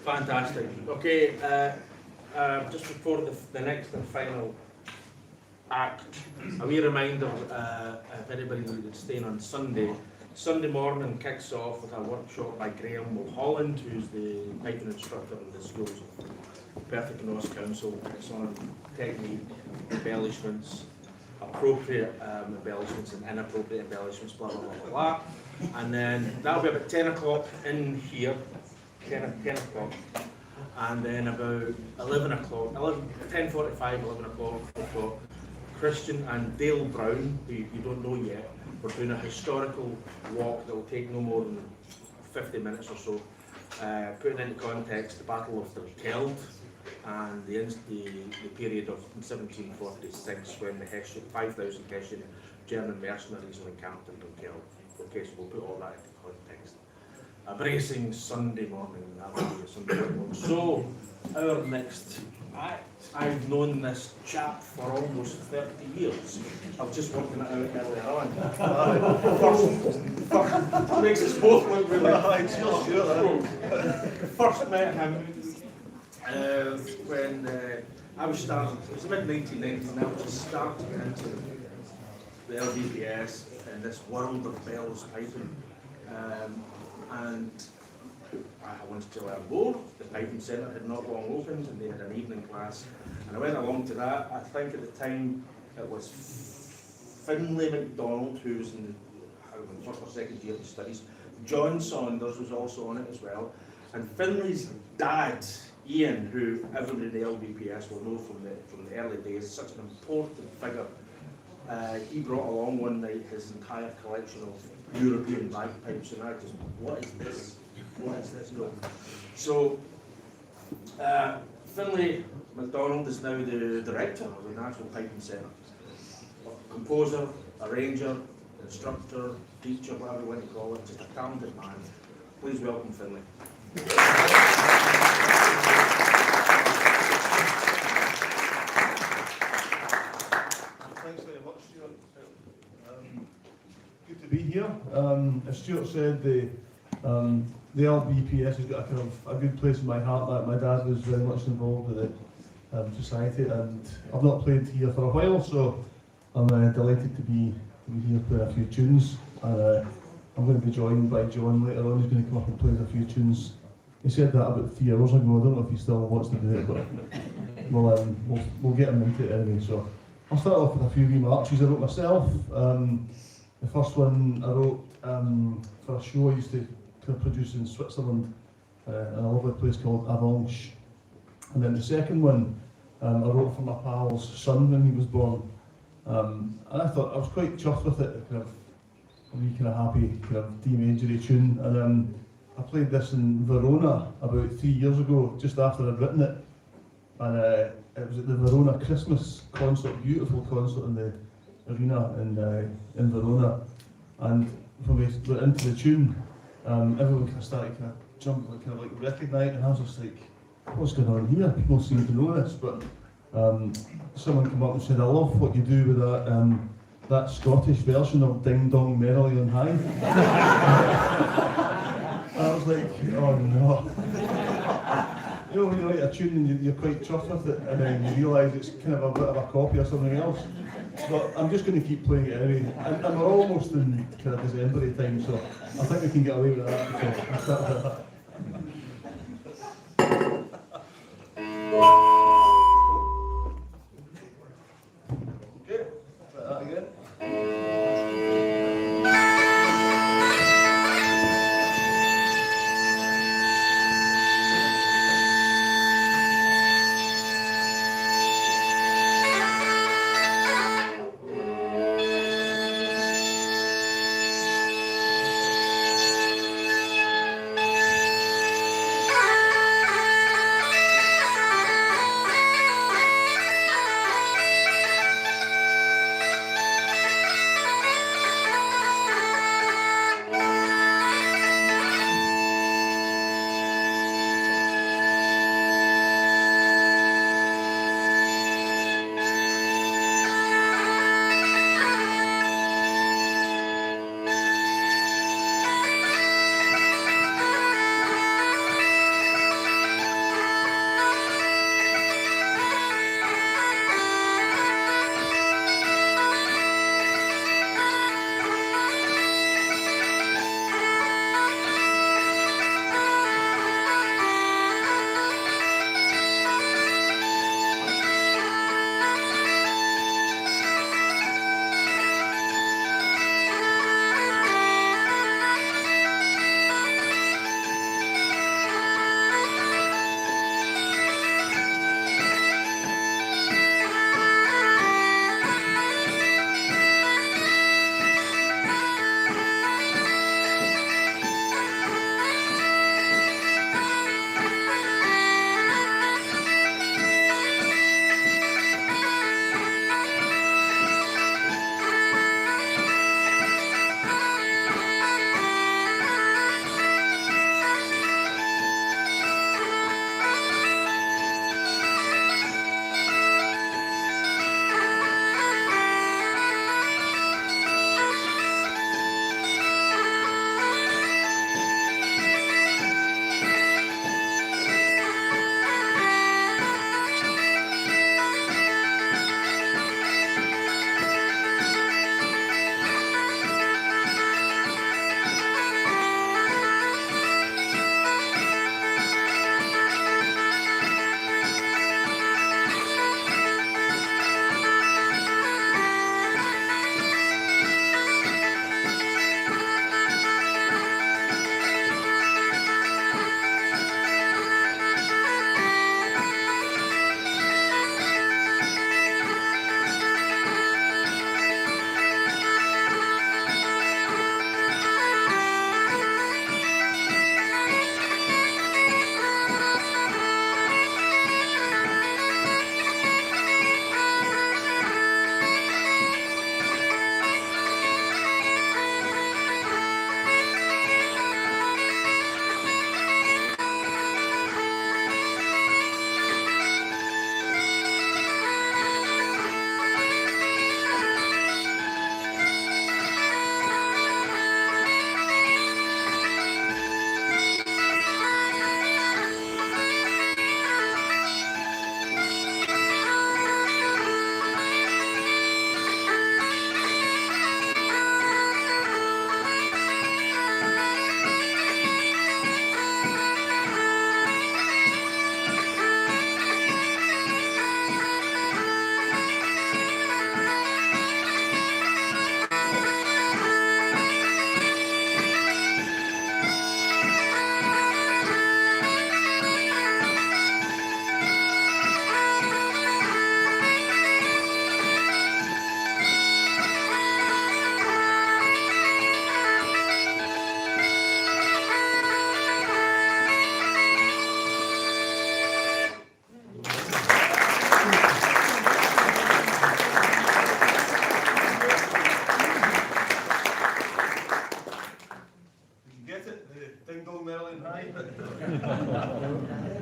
Fantastic. Okay, just before the next and final act, a wee reminder, if anybody is staying on Sunday, Sunday morning kicks off with a workshop by Graham Mulholland, who's the piping instructor in the schools of Perfect North Council. It's on technique, embellishments, appropriate embellishments and inappropriate embellishments, blah, blah, blah, blah, blah. And then that'll be about 10 o'clock in here, 10 o'clock. And then about 11 o'clock, 10:45, 11 o'clock, we've got Christian and Dale Brown, who you don't know yet. We're doing a historical walk that will take no more than 50 minutes or so. Putting into context the Battle of the Keld and the period of 1746 when the 5,000 Hessian German mercenaries were encamped in Dunkeld. Okay, so we'll put all that into context. A bracing Sunday morning, that will be a Sunday morning. So, our next act, I've known this chap for almost 30 years. I was just working it out earlier on. First makes us both look really First met him when I was starting, it was the mid-1990s, and I was just starting into the LBPS and this world of bells piping. And I wanted to learn more. The piping centre had not long opened and they had an evening class. And I went along to that. I think at the time it was Finlay MacDonald, who was in the first or second year of his studies. John Saunders was also on it as well. And Finlay's dad, Ian, who everybody in the LBPS will know from the early days, such an important figure. He brought along one night his entire collection of European bagpipes, and I just, what is this? What is this? No. So, Finlay MacDonald is now the director of the National Piping Centre. Composer, arranger, instructor, teacher, whatever you want to call it, just a talented man. Please welcome Finlay. Thanks very much, Stuart. Good to be here. As Stuart said, the LBPS has got a kind of a good place in my heart. That my dad was very much involved with the society, and I've not played here for a while, so I'm delighted to be here playing a few tunes. And I'm going to be joined by John later on. He's going to come up and play a few tunes. He said that about 3 hours ago. I don't know if he still wants to do it, but we'll get him into it anyway. So I'll start off with a few wee marches I wrote myself. The first one I wrote for a show I used to kind of produce in Switzerland, in a lovely place called Avanche. And then the second one I wrote for my pal's son when he was born. And I thought I was quite chuffed with it, kind of a wee kind of happy kind of D majory tune. And I played this in Verona about 3 years ago, just after I'd written it. And it was at the Verona Christmas concert, beautiful concert in the arena in Verona. And when we went into the tune, everyone kind of started kind of jumping, kind of like recognising, and I was just like, what's going on here? People seem to know this, but someone came up and said, I love what you do with that Scottish version of Ding Dong Merrily on High. I was like, oh no. You know when you write a tune and you're quite chuffed with it, and then you realise it's kind of a bit of a copy of something else. But I'm just going to keep playing it anyway. And we're almost in kind of December time, so I think we can get away with that. So okay, try that again.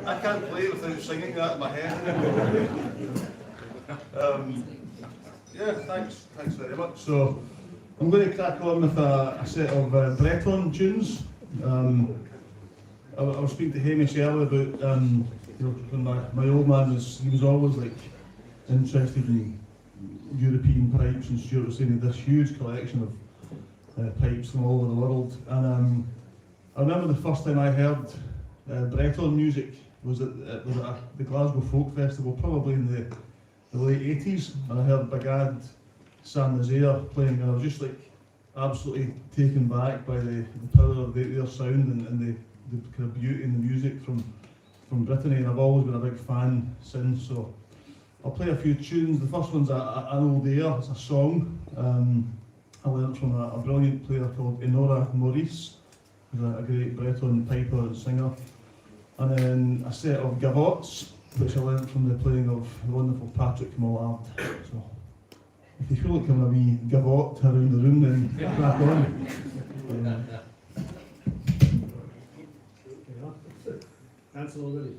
I can't play it without singing that in my head. Yeah, thanks very much. So, I'm going to crack on with a set of Breton tunes. I was speaking to Hamish earlier about, when my old man he was always like interested in European pipes, and Stuart was saying he had this huge collection of pipes from all over the world. And I remember the first time I heard Breton music was at the Glasgow Folk Festival, probably in the late 80s, and I heard Bagad Saint Nazaire playing, and I was just like absolutely taken back by the power of their sound and the kind of beauty in the music from Brittany, and I've always been a big fan since. So I'll play a few tunes. The first one's an old air, it's a song. I learned from a brilliant player called Enora Maurice, who's a great Breton piper and singer. And then a set of gavottes, which I learned from the playing of the wonderful Patrick Mollard. So if you feel like having a wee gavotte around the room, then crack on. That's already.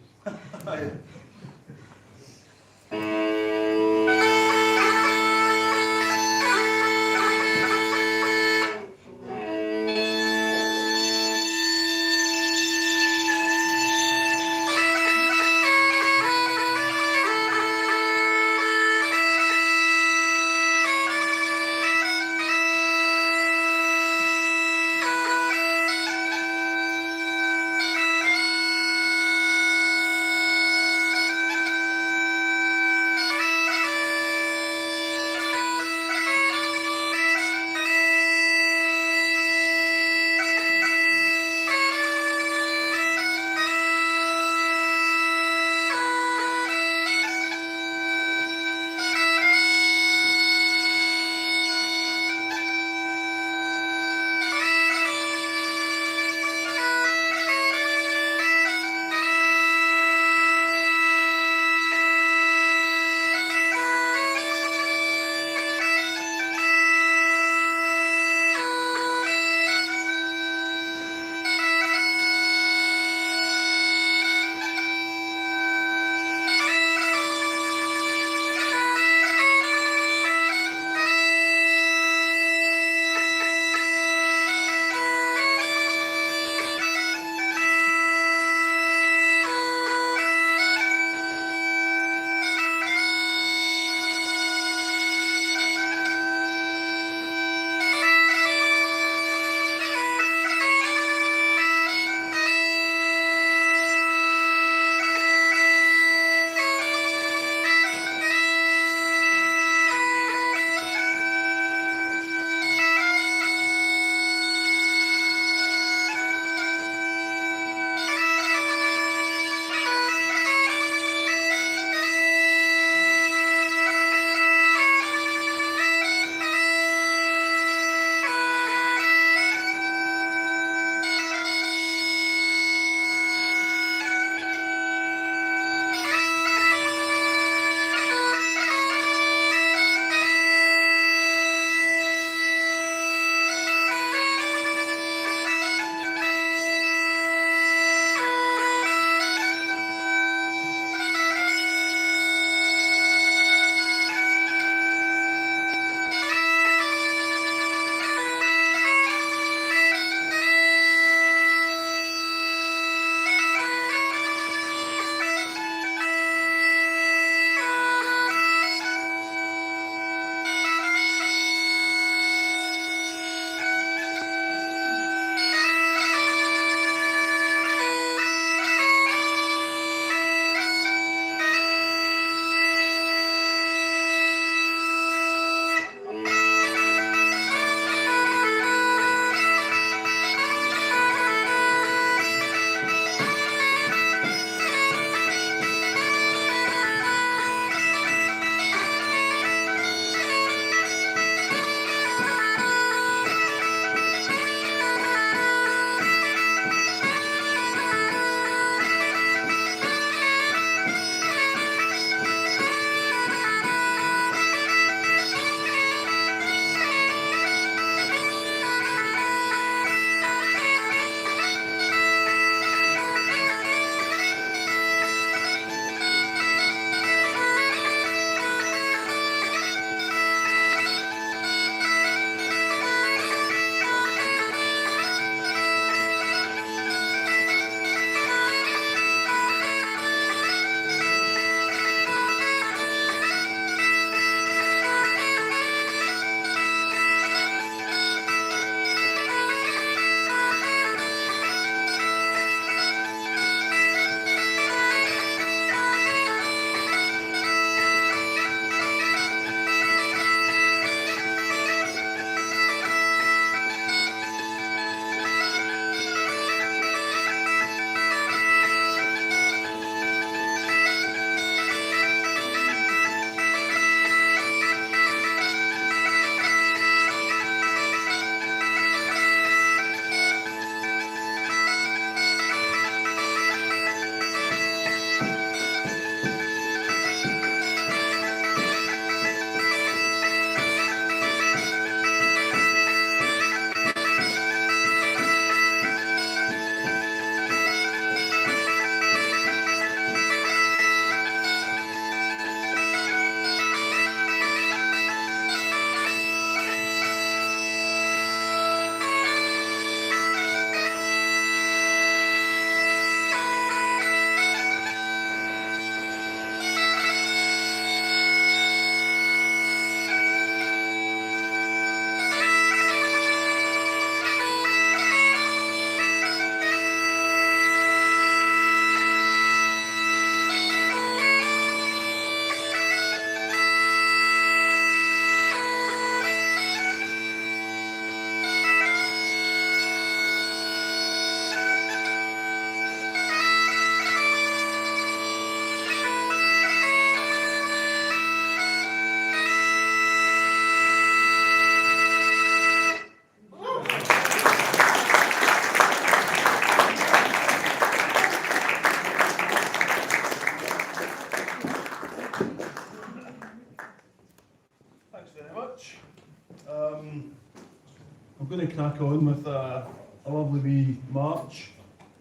I'm going to crack on with a lovely wee march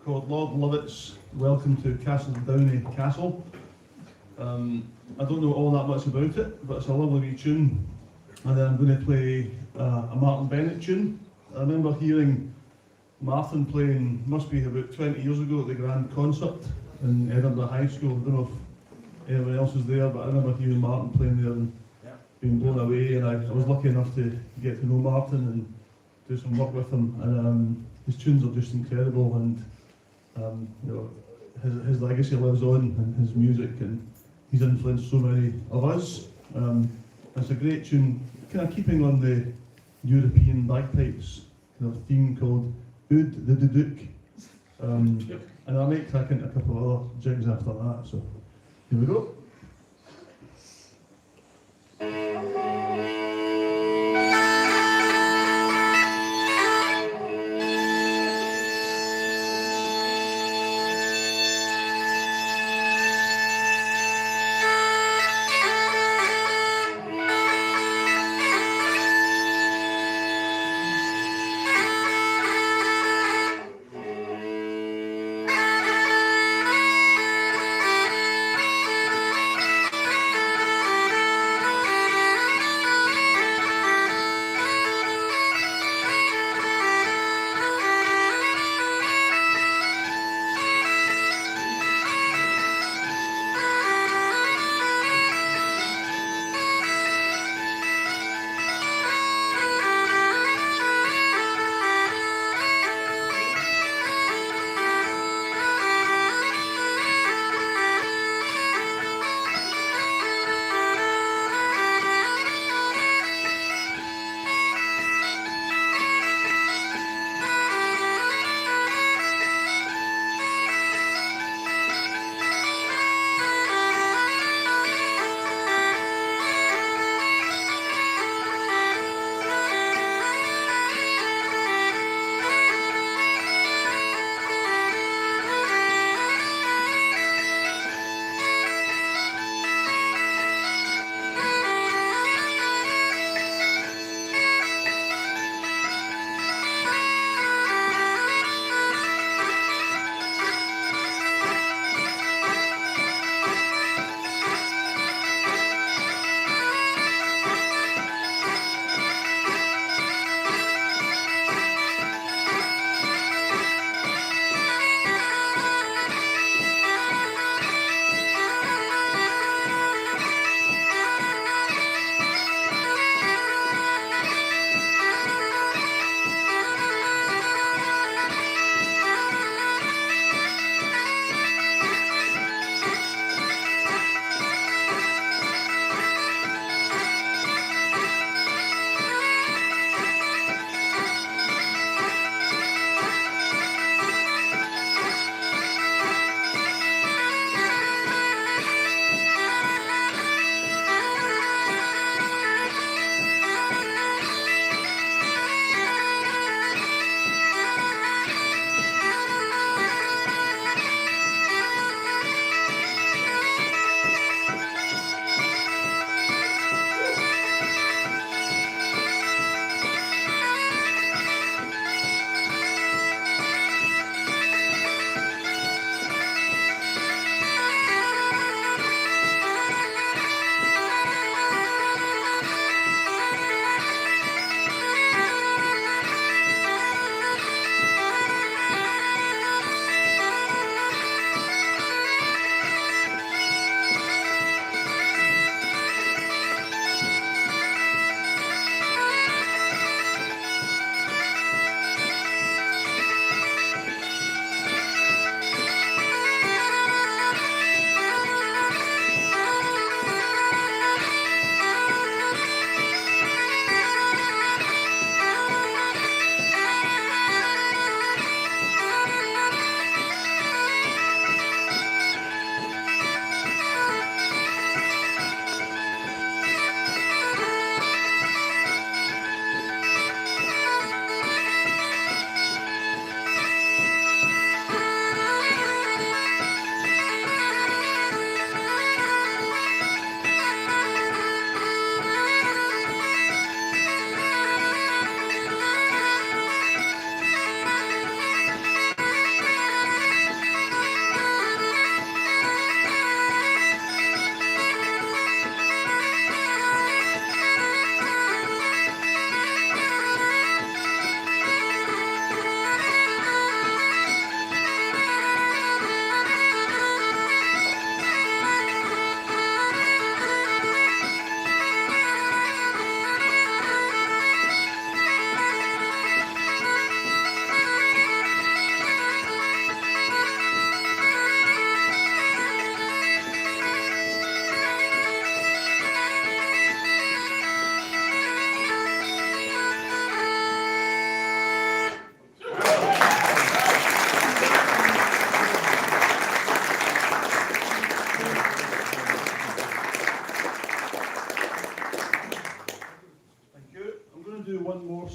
called Lord Lovett's Welcome to Castledowney Castle. I don't know all that much about it, but it's a lovely wee tune. And then I'm going to play a Martin Bennett tune. I remember hearing Martin playing, must be about 20 years ago, at the Grand Concert in Edinburgh High School. I don't know if anyone else was there, but I remember hearing Martin playing there and being blown away. And I was lucky enough to get to know Martin and do some work with him. And his tunes are just incredible. And you know, his legacy lives on in his music, and he's influenced so many of us. It's a great tune, kind of keeping on the European bagpipes kind of theme called Oud the Duduk. And I might crack into a couple of other jigs after that, so here we go.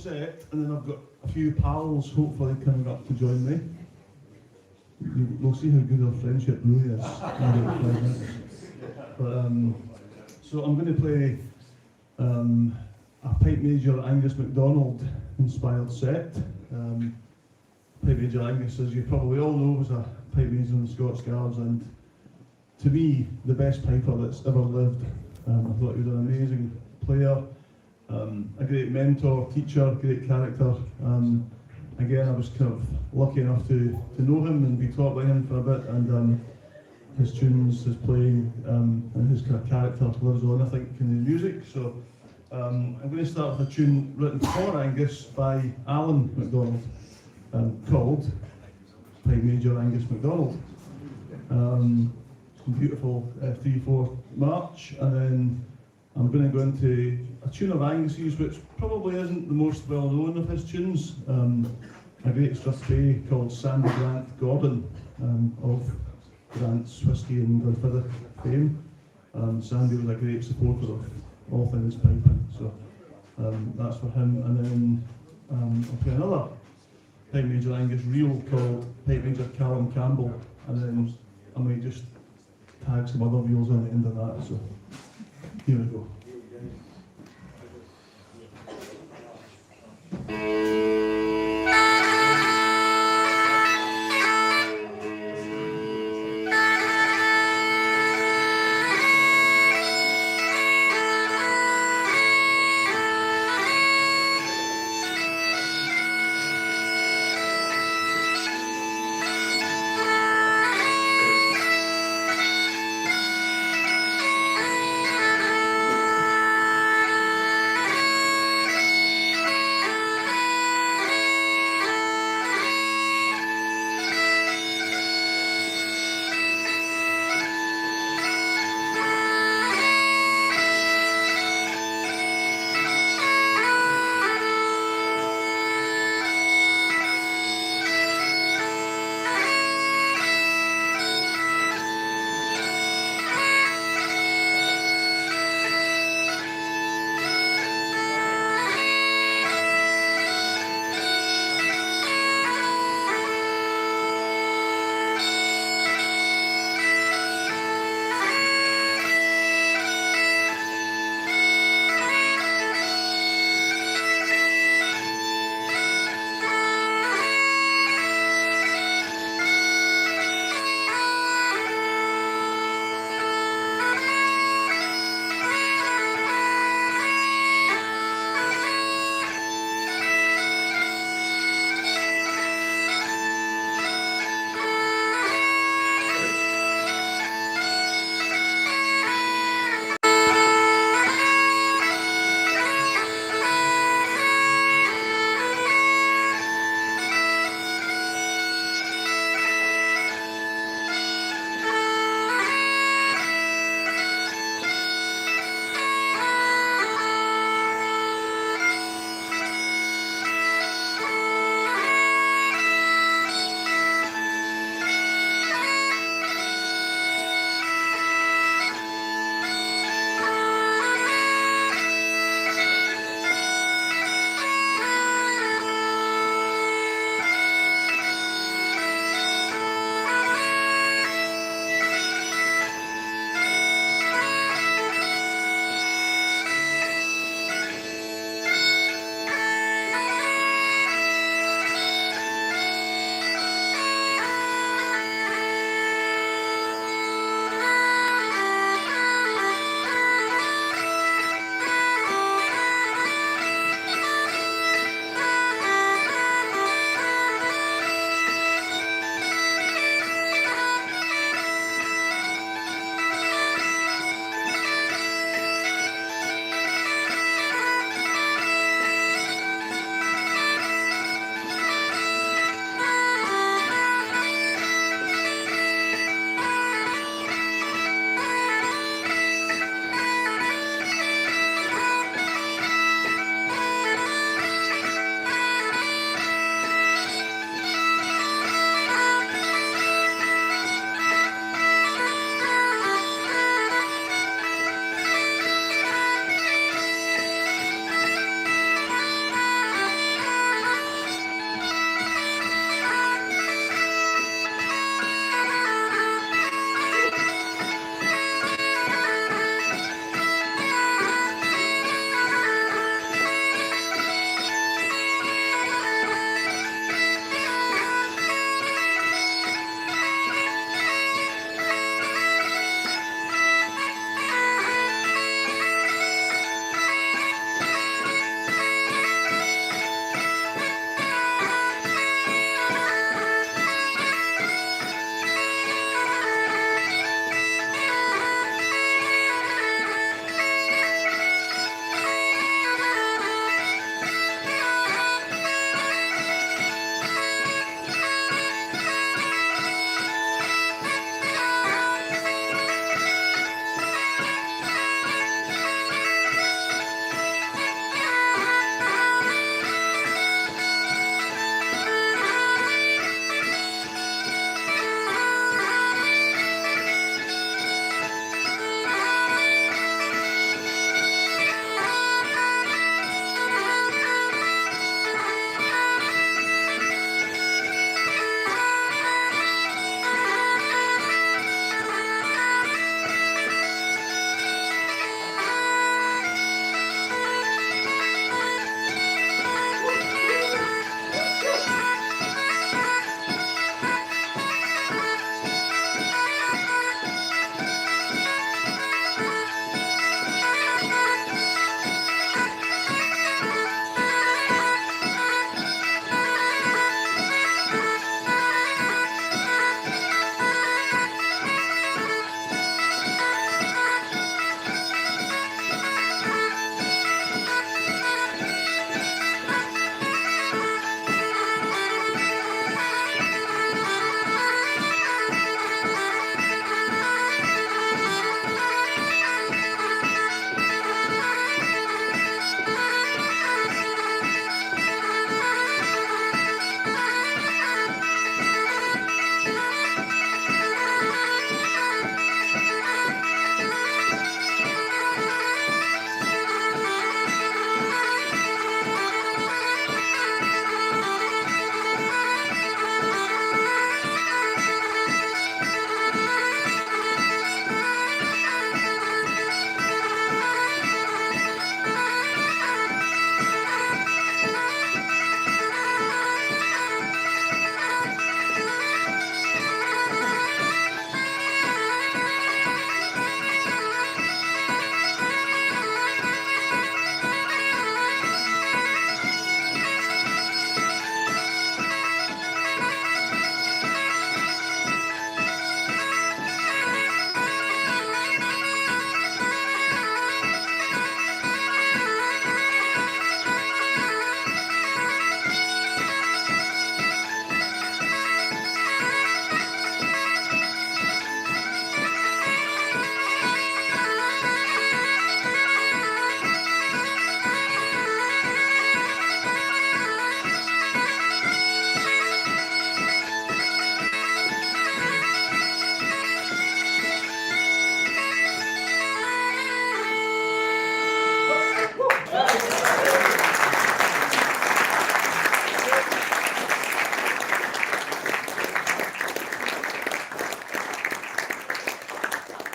set, and then I've got a few pals hopefully coming up to join me. We'll see how good our friendship really is. in about 5 minutes. But, so I'm going to play a Pipe Major Angus MacDonald inspired set. Pipe Major Angus, as you probably all know, was a pipe major in the Scots Guards, and to me, the best piper that's ever lived. I thought he was an amazing player, a great mentor, teacher, great character. Again, I was kind of lucky enough to know him and be taught by him for a bit, and his tunes, his playing, and his kind of character lives on, I think, in the music. So I'm going to start with a tune written for Angus by Alan MacDonald, called Pipe Major Angus MacDonald. Some beautiful 3/4 march, and then I'm going to go into a tune of Angus's, which probably isn't the most well known of his tunes. A great strathspey called Sandy Grant Gordon, of Grant's Whisky and Glenfiddich fame. Sandy was a great supporter of all things piping, so that's for him. And then I'll play another Pipe Major Angus reel called Pipe Major Callum Campbell, and then I might just tag some other reels on the end of that. So here we go.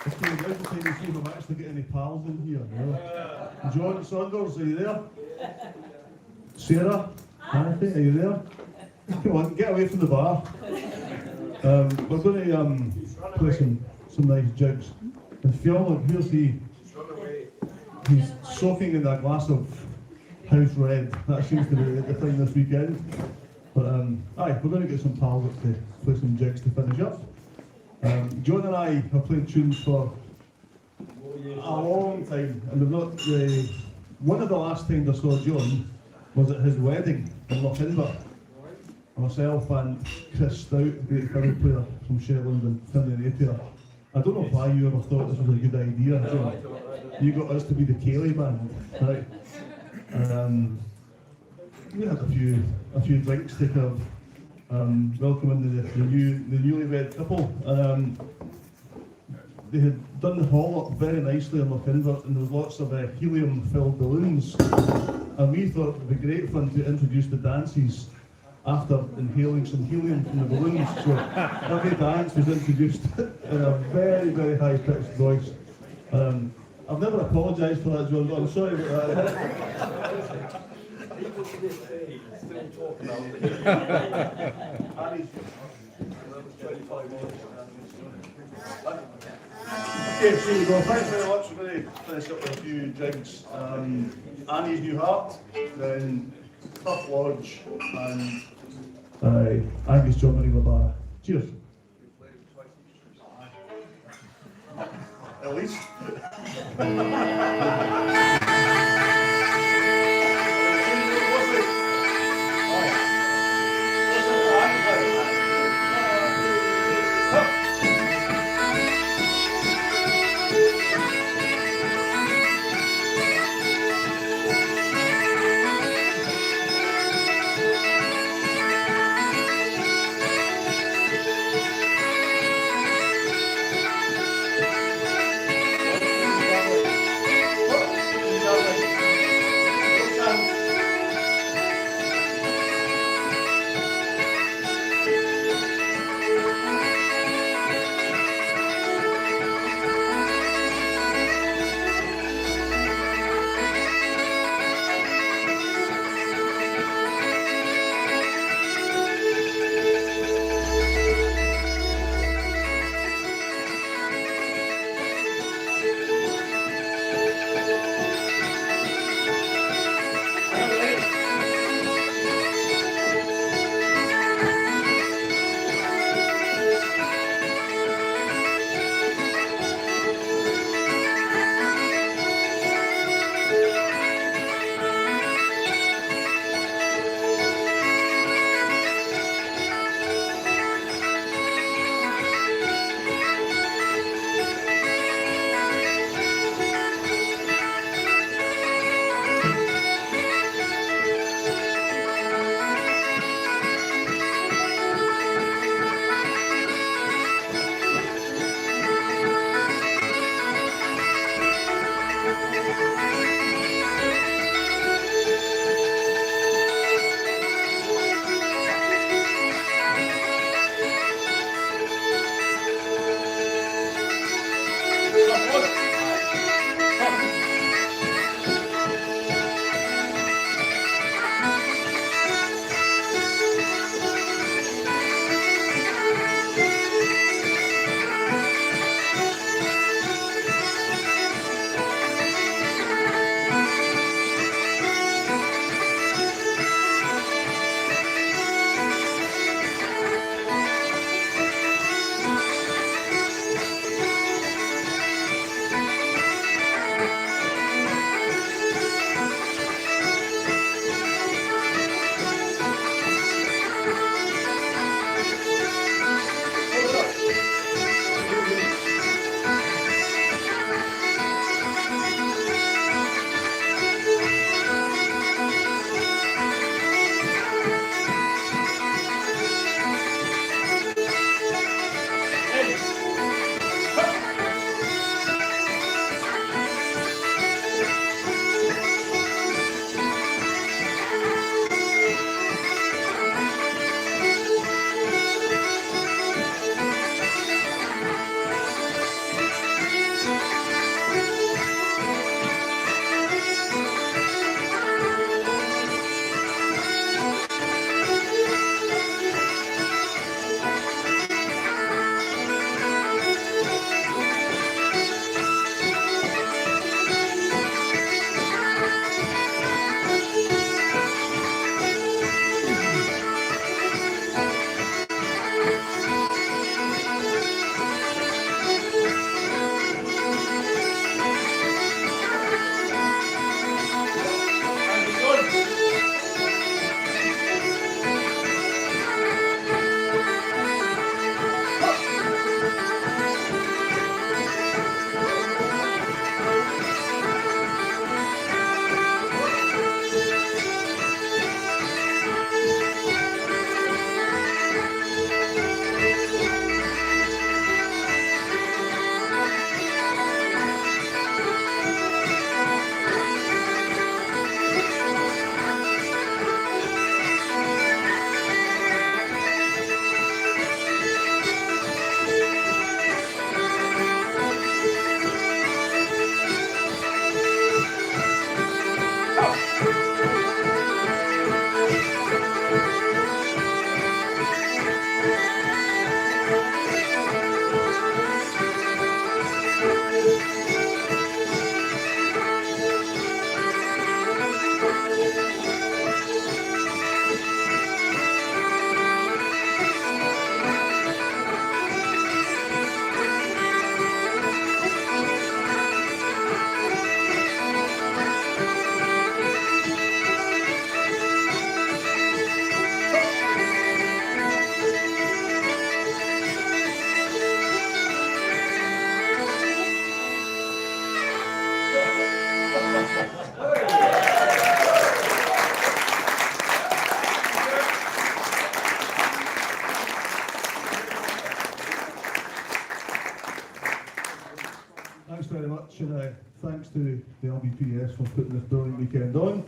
It's been a good time to see if I've actually got any pals in here. You know? John Saunders, are you there? Sarah, Anthony, are you there? Come on, get away from the bar. We're going to play some nice jigs. And Fionn, here's he's soaking in a glass of house red. That seems to be the thing this weekend. But aye, we're going to get some pals up to play some jigs to finish up. John and I have played tunes for a long time, and we've not. One of the last times I saw John was at his wedding in Lochindra. Myself and Chris Stout, great fiddle player from Shetland and Finlay Napier. I don't know why you ever thought this was a good idea, John. You got us to be the Cayley band, right? We had a few drinks to kind of welcome in the newlywed couple. They had done the hall up very nicely in Lochindra, and there was lots of helium-filled balloons. And we thought it would be great fun to introduce the dances after inhaling some helium from the balloons. So every dance was introduced in a very, very high-pitched voice. I've never apologised for that, John, but I'm sorry about that. Okay, so we go. Thanks very much. We're going to finish up with a few jigs. Annie's New Heart, then Tough Lodge, and Angus John Marie Labara. Cheers. At least. Thanks very much, and thanks to the LBPS for putting this brilliant weekend on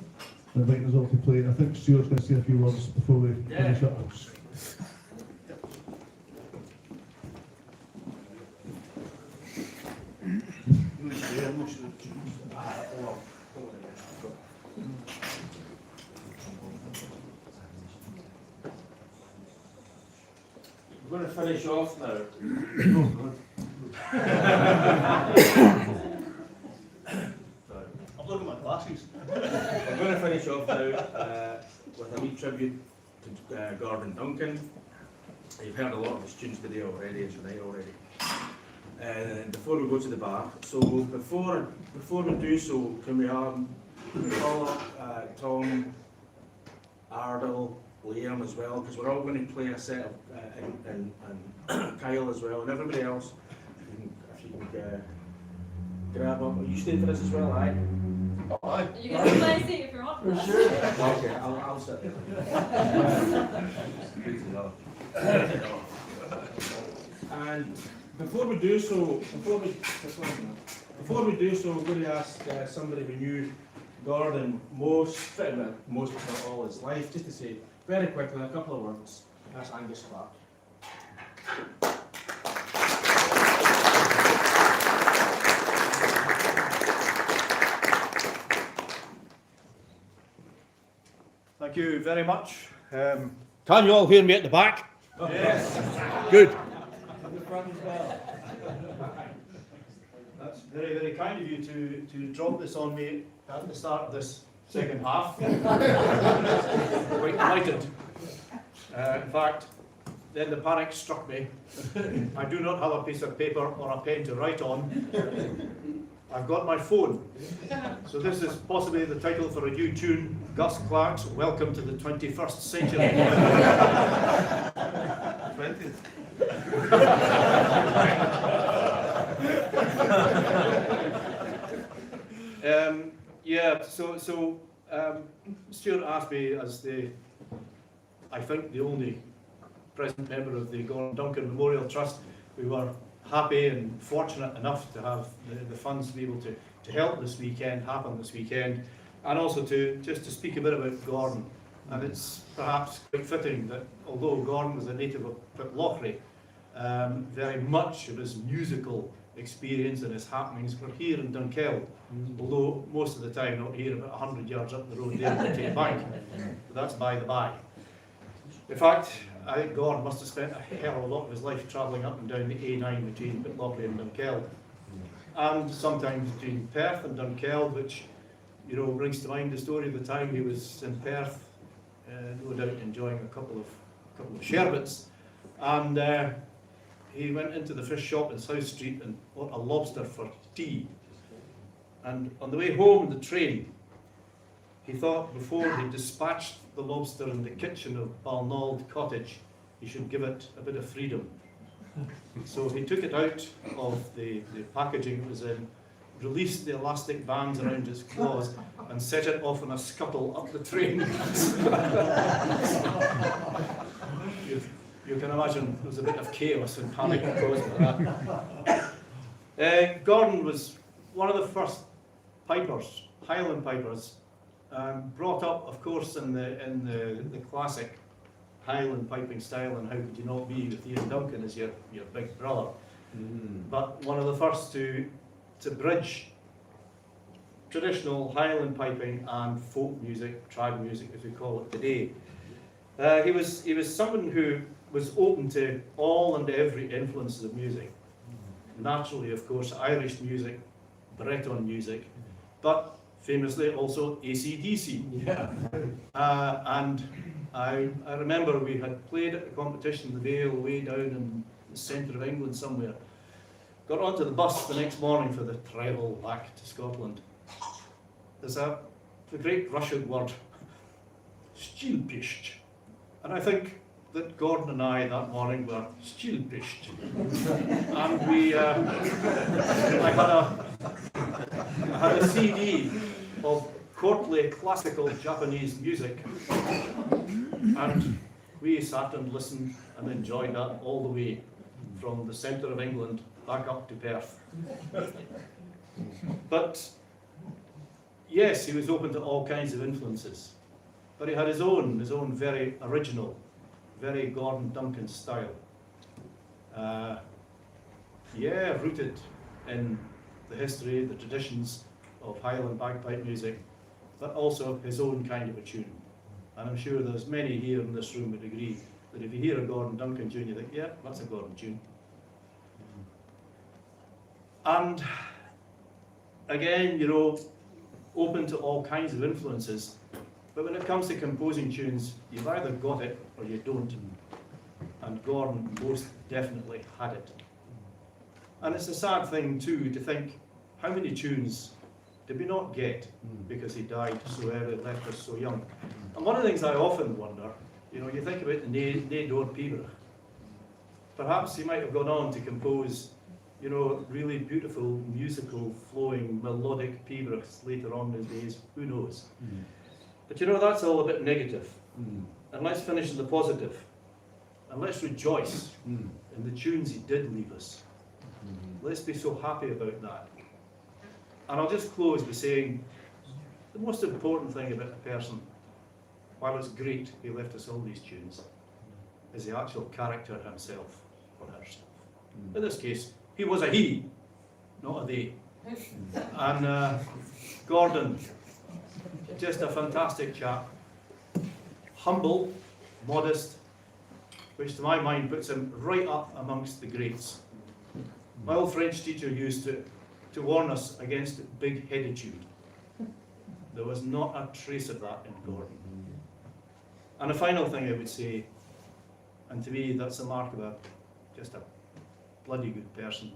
and inviting us all to play. I think Stuart's going to say a few words before we finish up. We're going to finish off now. I'm looking at my glasses. We're going to finish off now with a wee tribute to Gordon Duncan. You've heard a lot of his tunes today already, tonight already. And before we go to the bar, so before we do so, can we call up Tom, Ardell, Liam as well, because we're all going to play a set of, and Kyle as well, and everybody else. If you can grab up. Are you staying for this as well, aye? Aye. You can have my seat if you want. For sure. Okay, I'll sit there. And before we do so, we're going to ask somebody who knew Gordon most, if not all his life, just to say very quickly a couple of words. That's Angus Clark. Thank you very much. Can you all hear me at the back? Yes. Good. That's very, very kind of you to drop this on me at the start of this second half. Quite delighted. In fact, then the panic struck me. I do not have a piece of paper or a pen to write on. I've got my phone. So this is possibly the title for a new tune, Gus Clark's Welcome to the 21st Century. 20th. Stuart asked me as I think the only present member of the Gordon Duncan Memorial Trust, we were happy and fortunate enough to have the funds to be able to help this weekend happen this weekend, and also just to speak a bit about Gordon. And it's perhaps quite fitting that although Gordon was a native of Pitlochry, very much of his musical experience and his happenings were here in Dunkeld, although most of the time not here, about 100 yards up the road there in the Bank. But that's by the by. In fact, I think Gordon must have spent a hell of a lot of his life travelling up and down the A9 between Pitlochry and Dunkeld, and sometimes between Perth and Dunkeld, which, you know, brings to mind the story of the time he was in Perth, no doubt enjoying a couple of sherbets, and he went into the fish shop in South Street and bought a lobster for tea. And on the way home in the train, he thought before he dispatched the lobster in the kitchen of Balnald Cottage, he should give it a bit of freedom. So he took it out of the packaging it was in, released the elastic bands around its claws, and set it off on a scuttle up the train. You can imagine there was a bit of chaos and panic caused by that. Gordon was one of the first pipers, Highland pipers, brought up, of course, in the classic Highland piping style, and how could you not be with Ian Duncan as your big brother? But one of the first to bridge traditional Highland piping and folk music, tribal music as we call it today. He was someone who was open to all and every influences of music. Naturally, of course, Irish music, Breton music, but famously also AC/DC. Yeah. And I remember we had played at a competition in the Vale way down in the centre of England somewhere. Got onto the bus the next morning for the travel back to Scotland. There's the great Russian word, stilpisht. And I think that Gordon and I that morning were stilpisht. And I had a CD of courtly classical Japanese music. And we sat and listened and enjoyed that all the way from the centre of England back up to Perth. But yes, he was open to all kinds of influences, but he had his own very original, very Gordon Duncan style. Rooted in the history, the traditions of Highland bagpipe music, but also his own kind of a tune. And I'm sure there's many here in this room would agree that if you hear a Gordon Duncan tune, you think, yeah, that's a Gordon tune. And again, you know, open to all kinds of influences, but when it comes to composing tunes, you've either got it or you don't. And Gordon most definitely had it. And it's a sad thing too to think, how many tunes did we not get because he died so early, left us so young? And one of the things I often wonder, you know, you think about the Né Dor Pibroch. Perhaps he might have gone on to compose, you know, really beautiful, musical, flowing, melodic pibrochs later on in his days, who knows? But you know, that's all a bit negative. And let's finish in the positive. And let's rejoice in the tunes he did leave us. Let's be so happy about that. And I'll just close by saying, the most important thing about a person, while it's great he left us all these tunes, is the actual character himself or herself. In this case, he was a he, not a they. And Gordon, just a fantastic chap. Humble, modest, which to my mind puts him right up amongst the greats. My old French teacher used to warn us against big-headitude. There was not a trace of that in Gordon. And a final thing I would say, and to me that's the mark of just a bloody good person,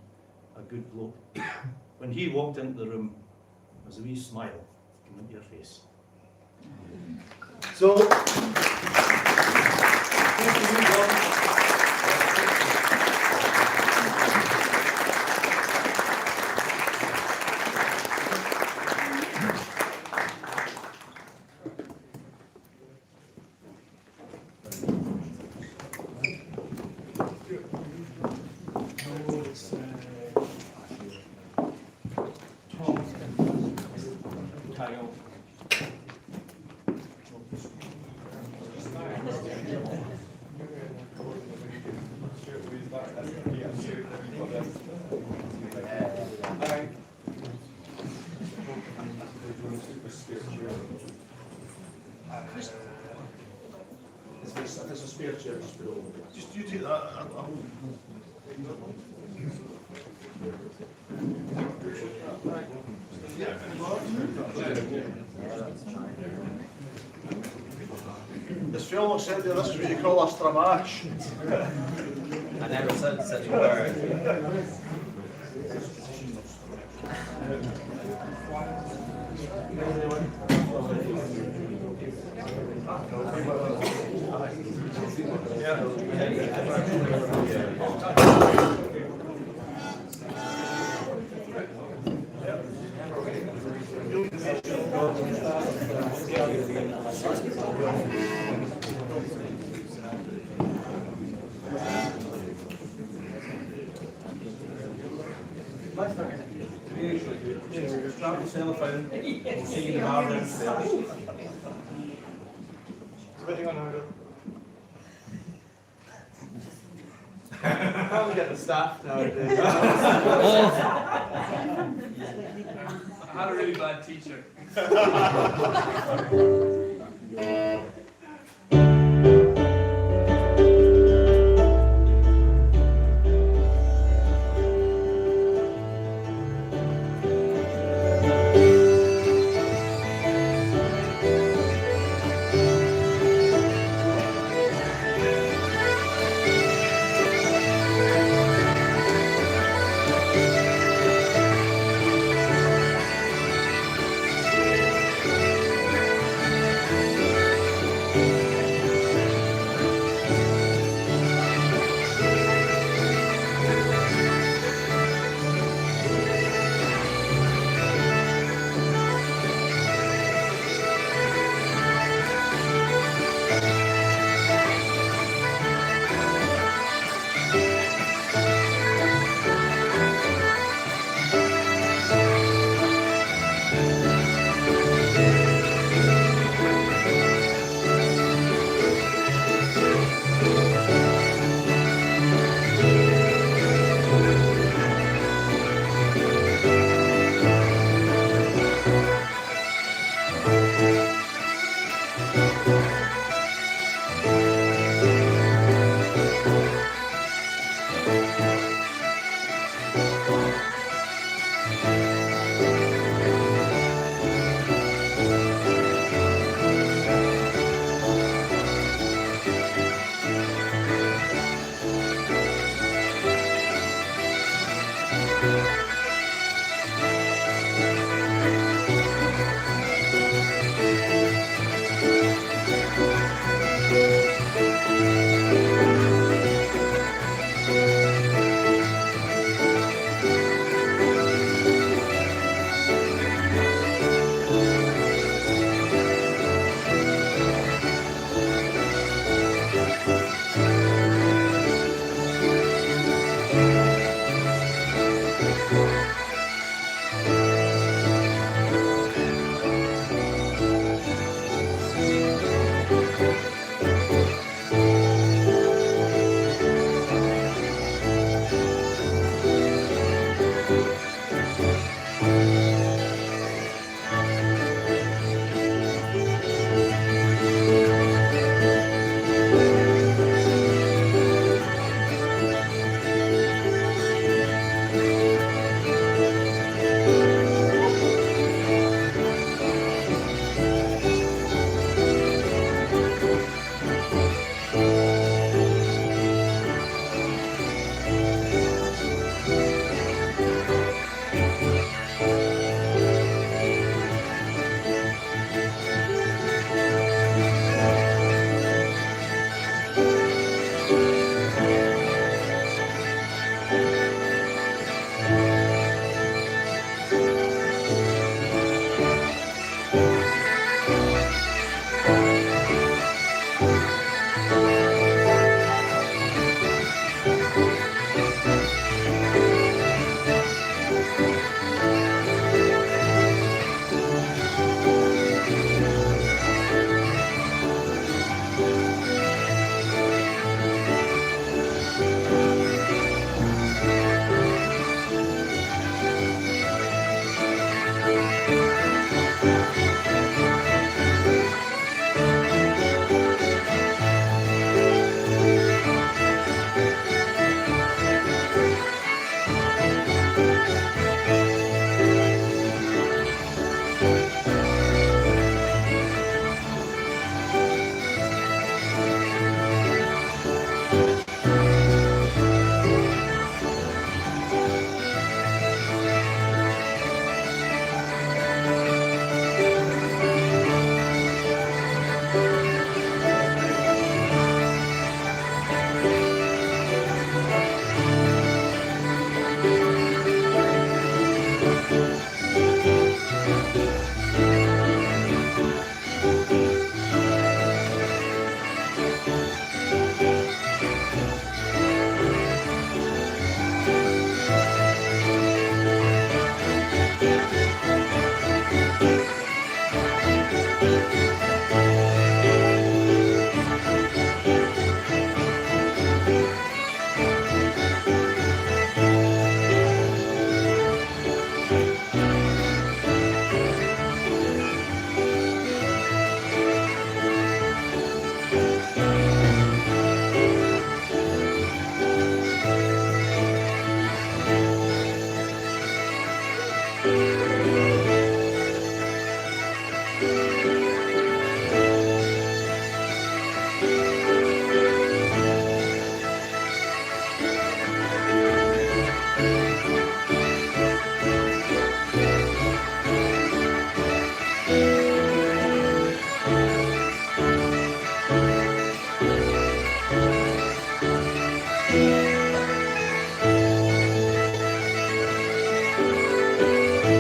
a good bloke. When he walked into the room, there was a wee smile came into your face. So, thank you, Gordon. There's a spare chair just below. Just you take that. This fellow said that this is what you call a stramash. I never said such a word. Strap yourself in, see the garden. Waiting on order. Can't get the staff nowadays. I had a really bad teacher.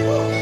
Woo!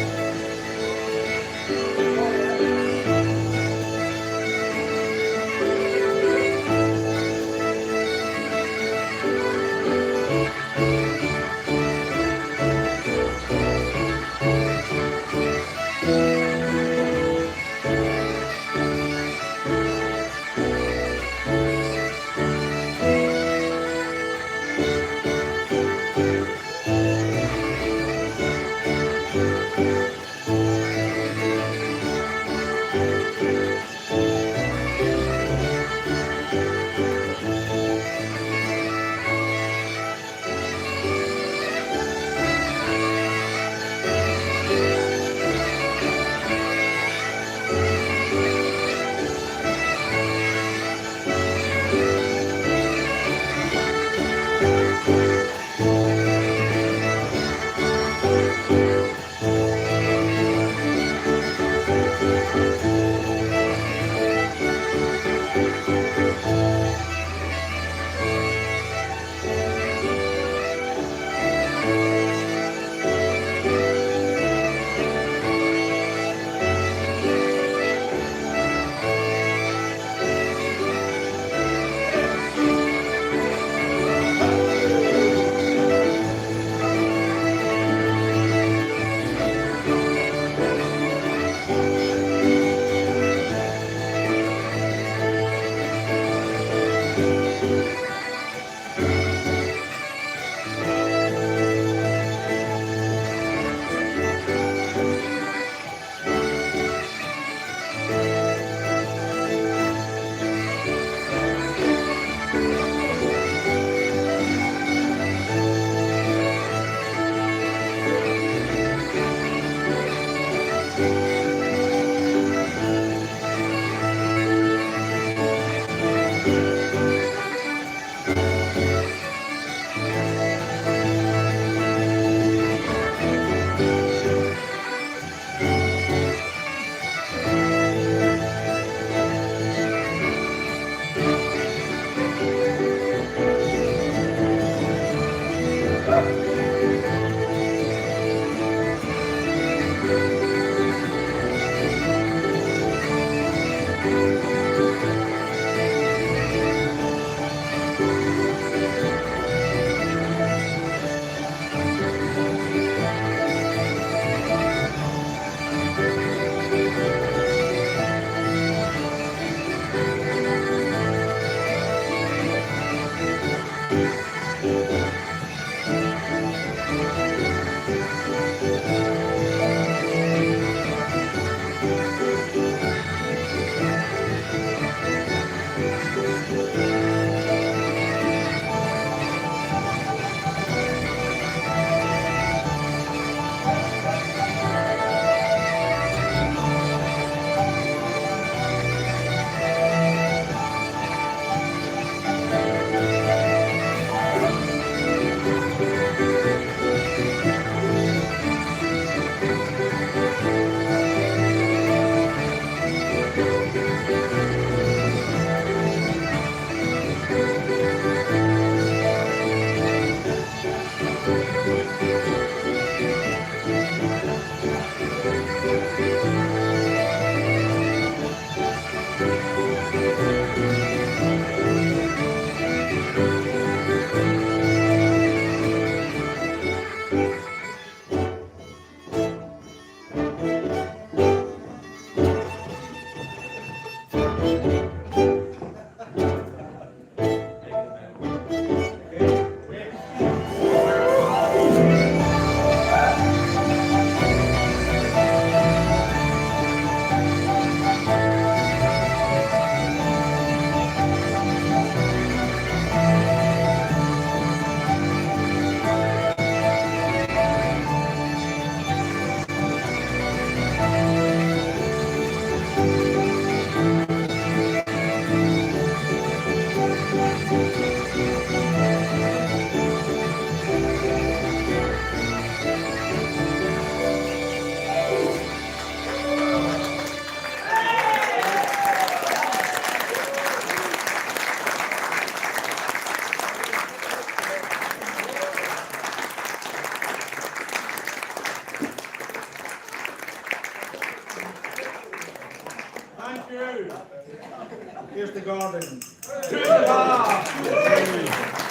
Here's the garden. Hey!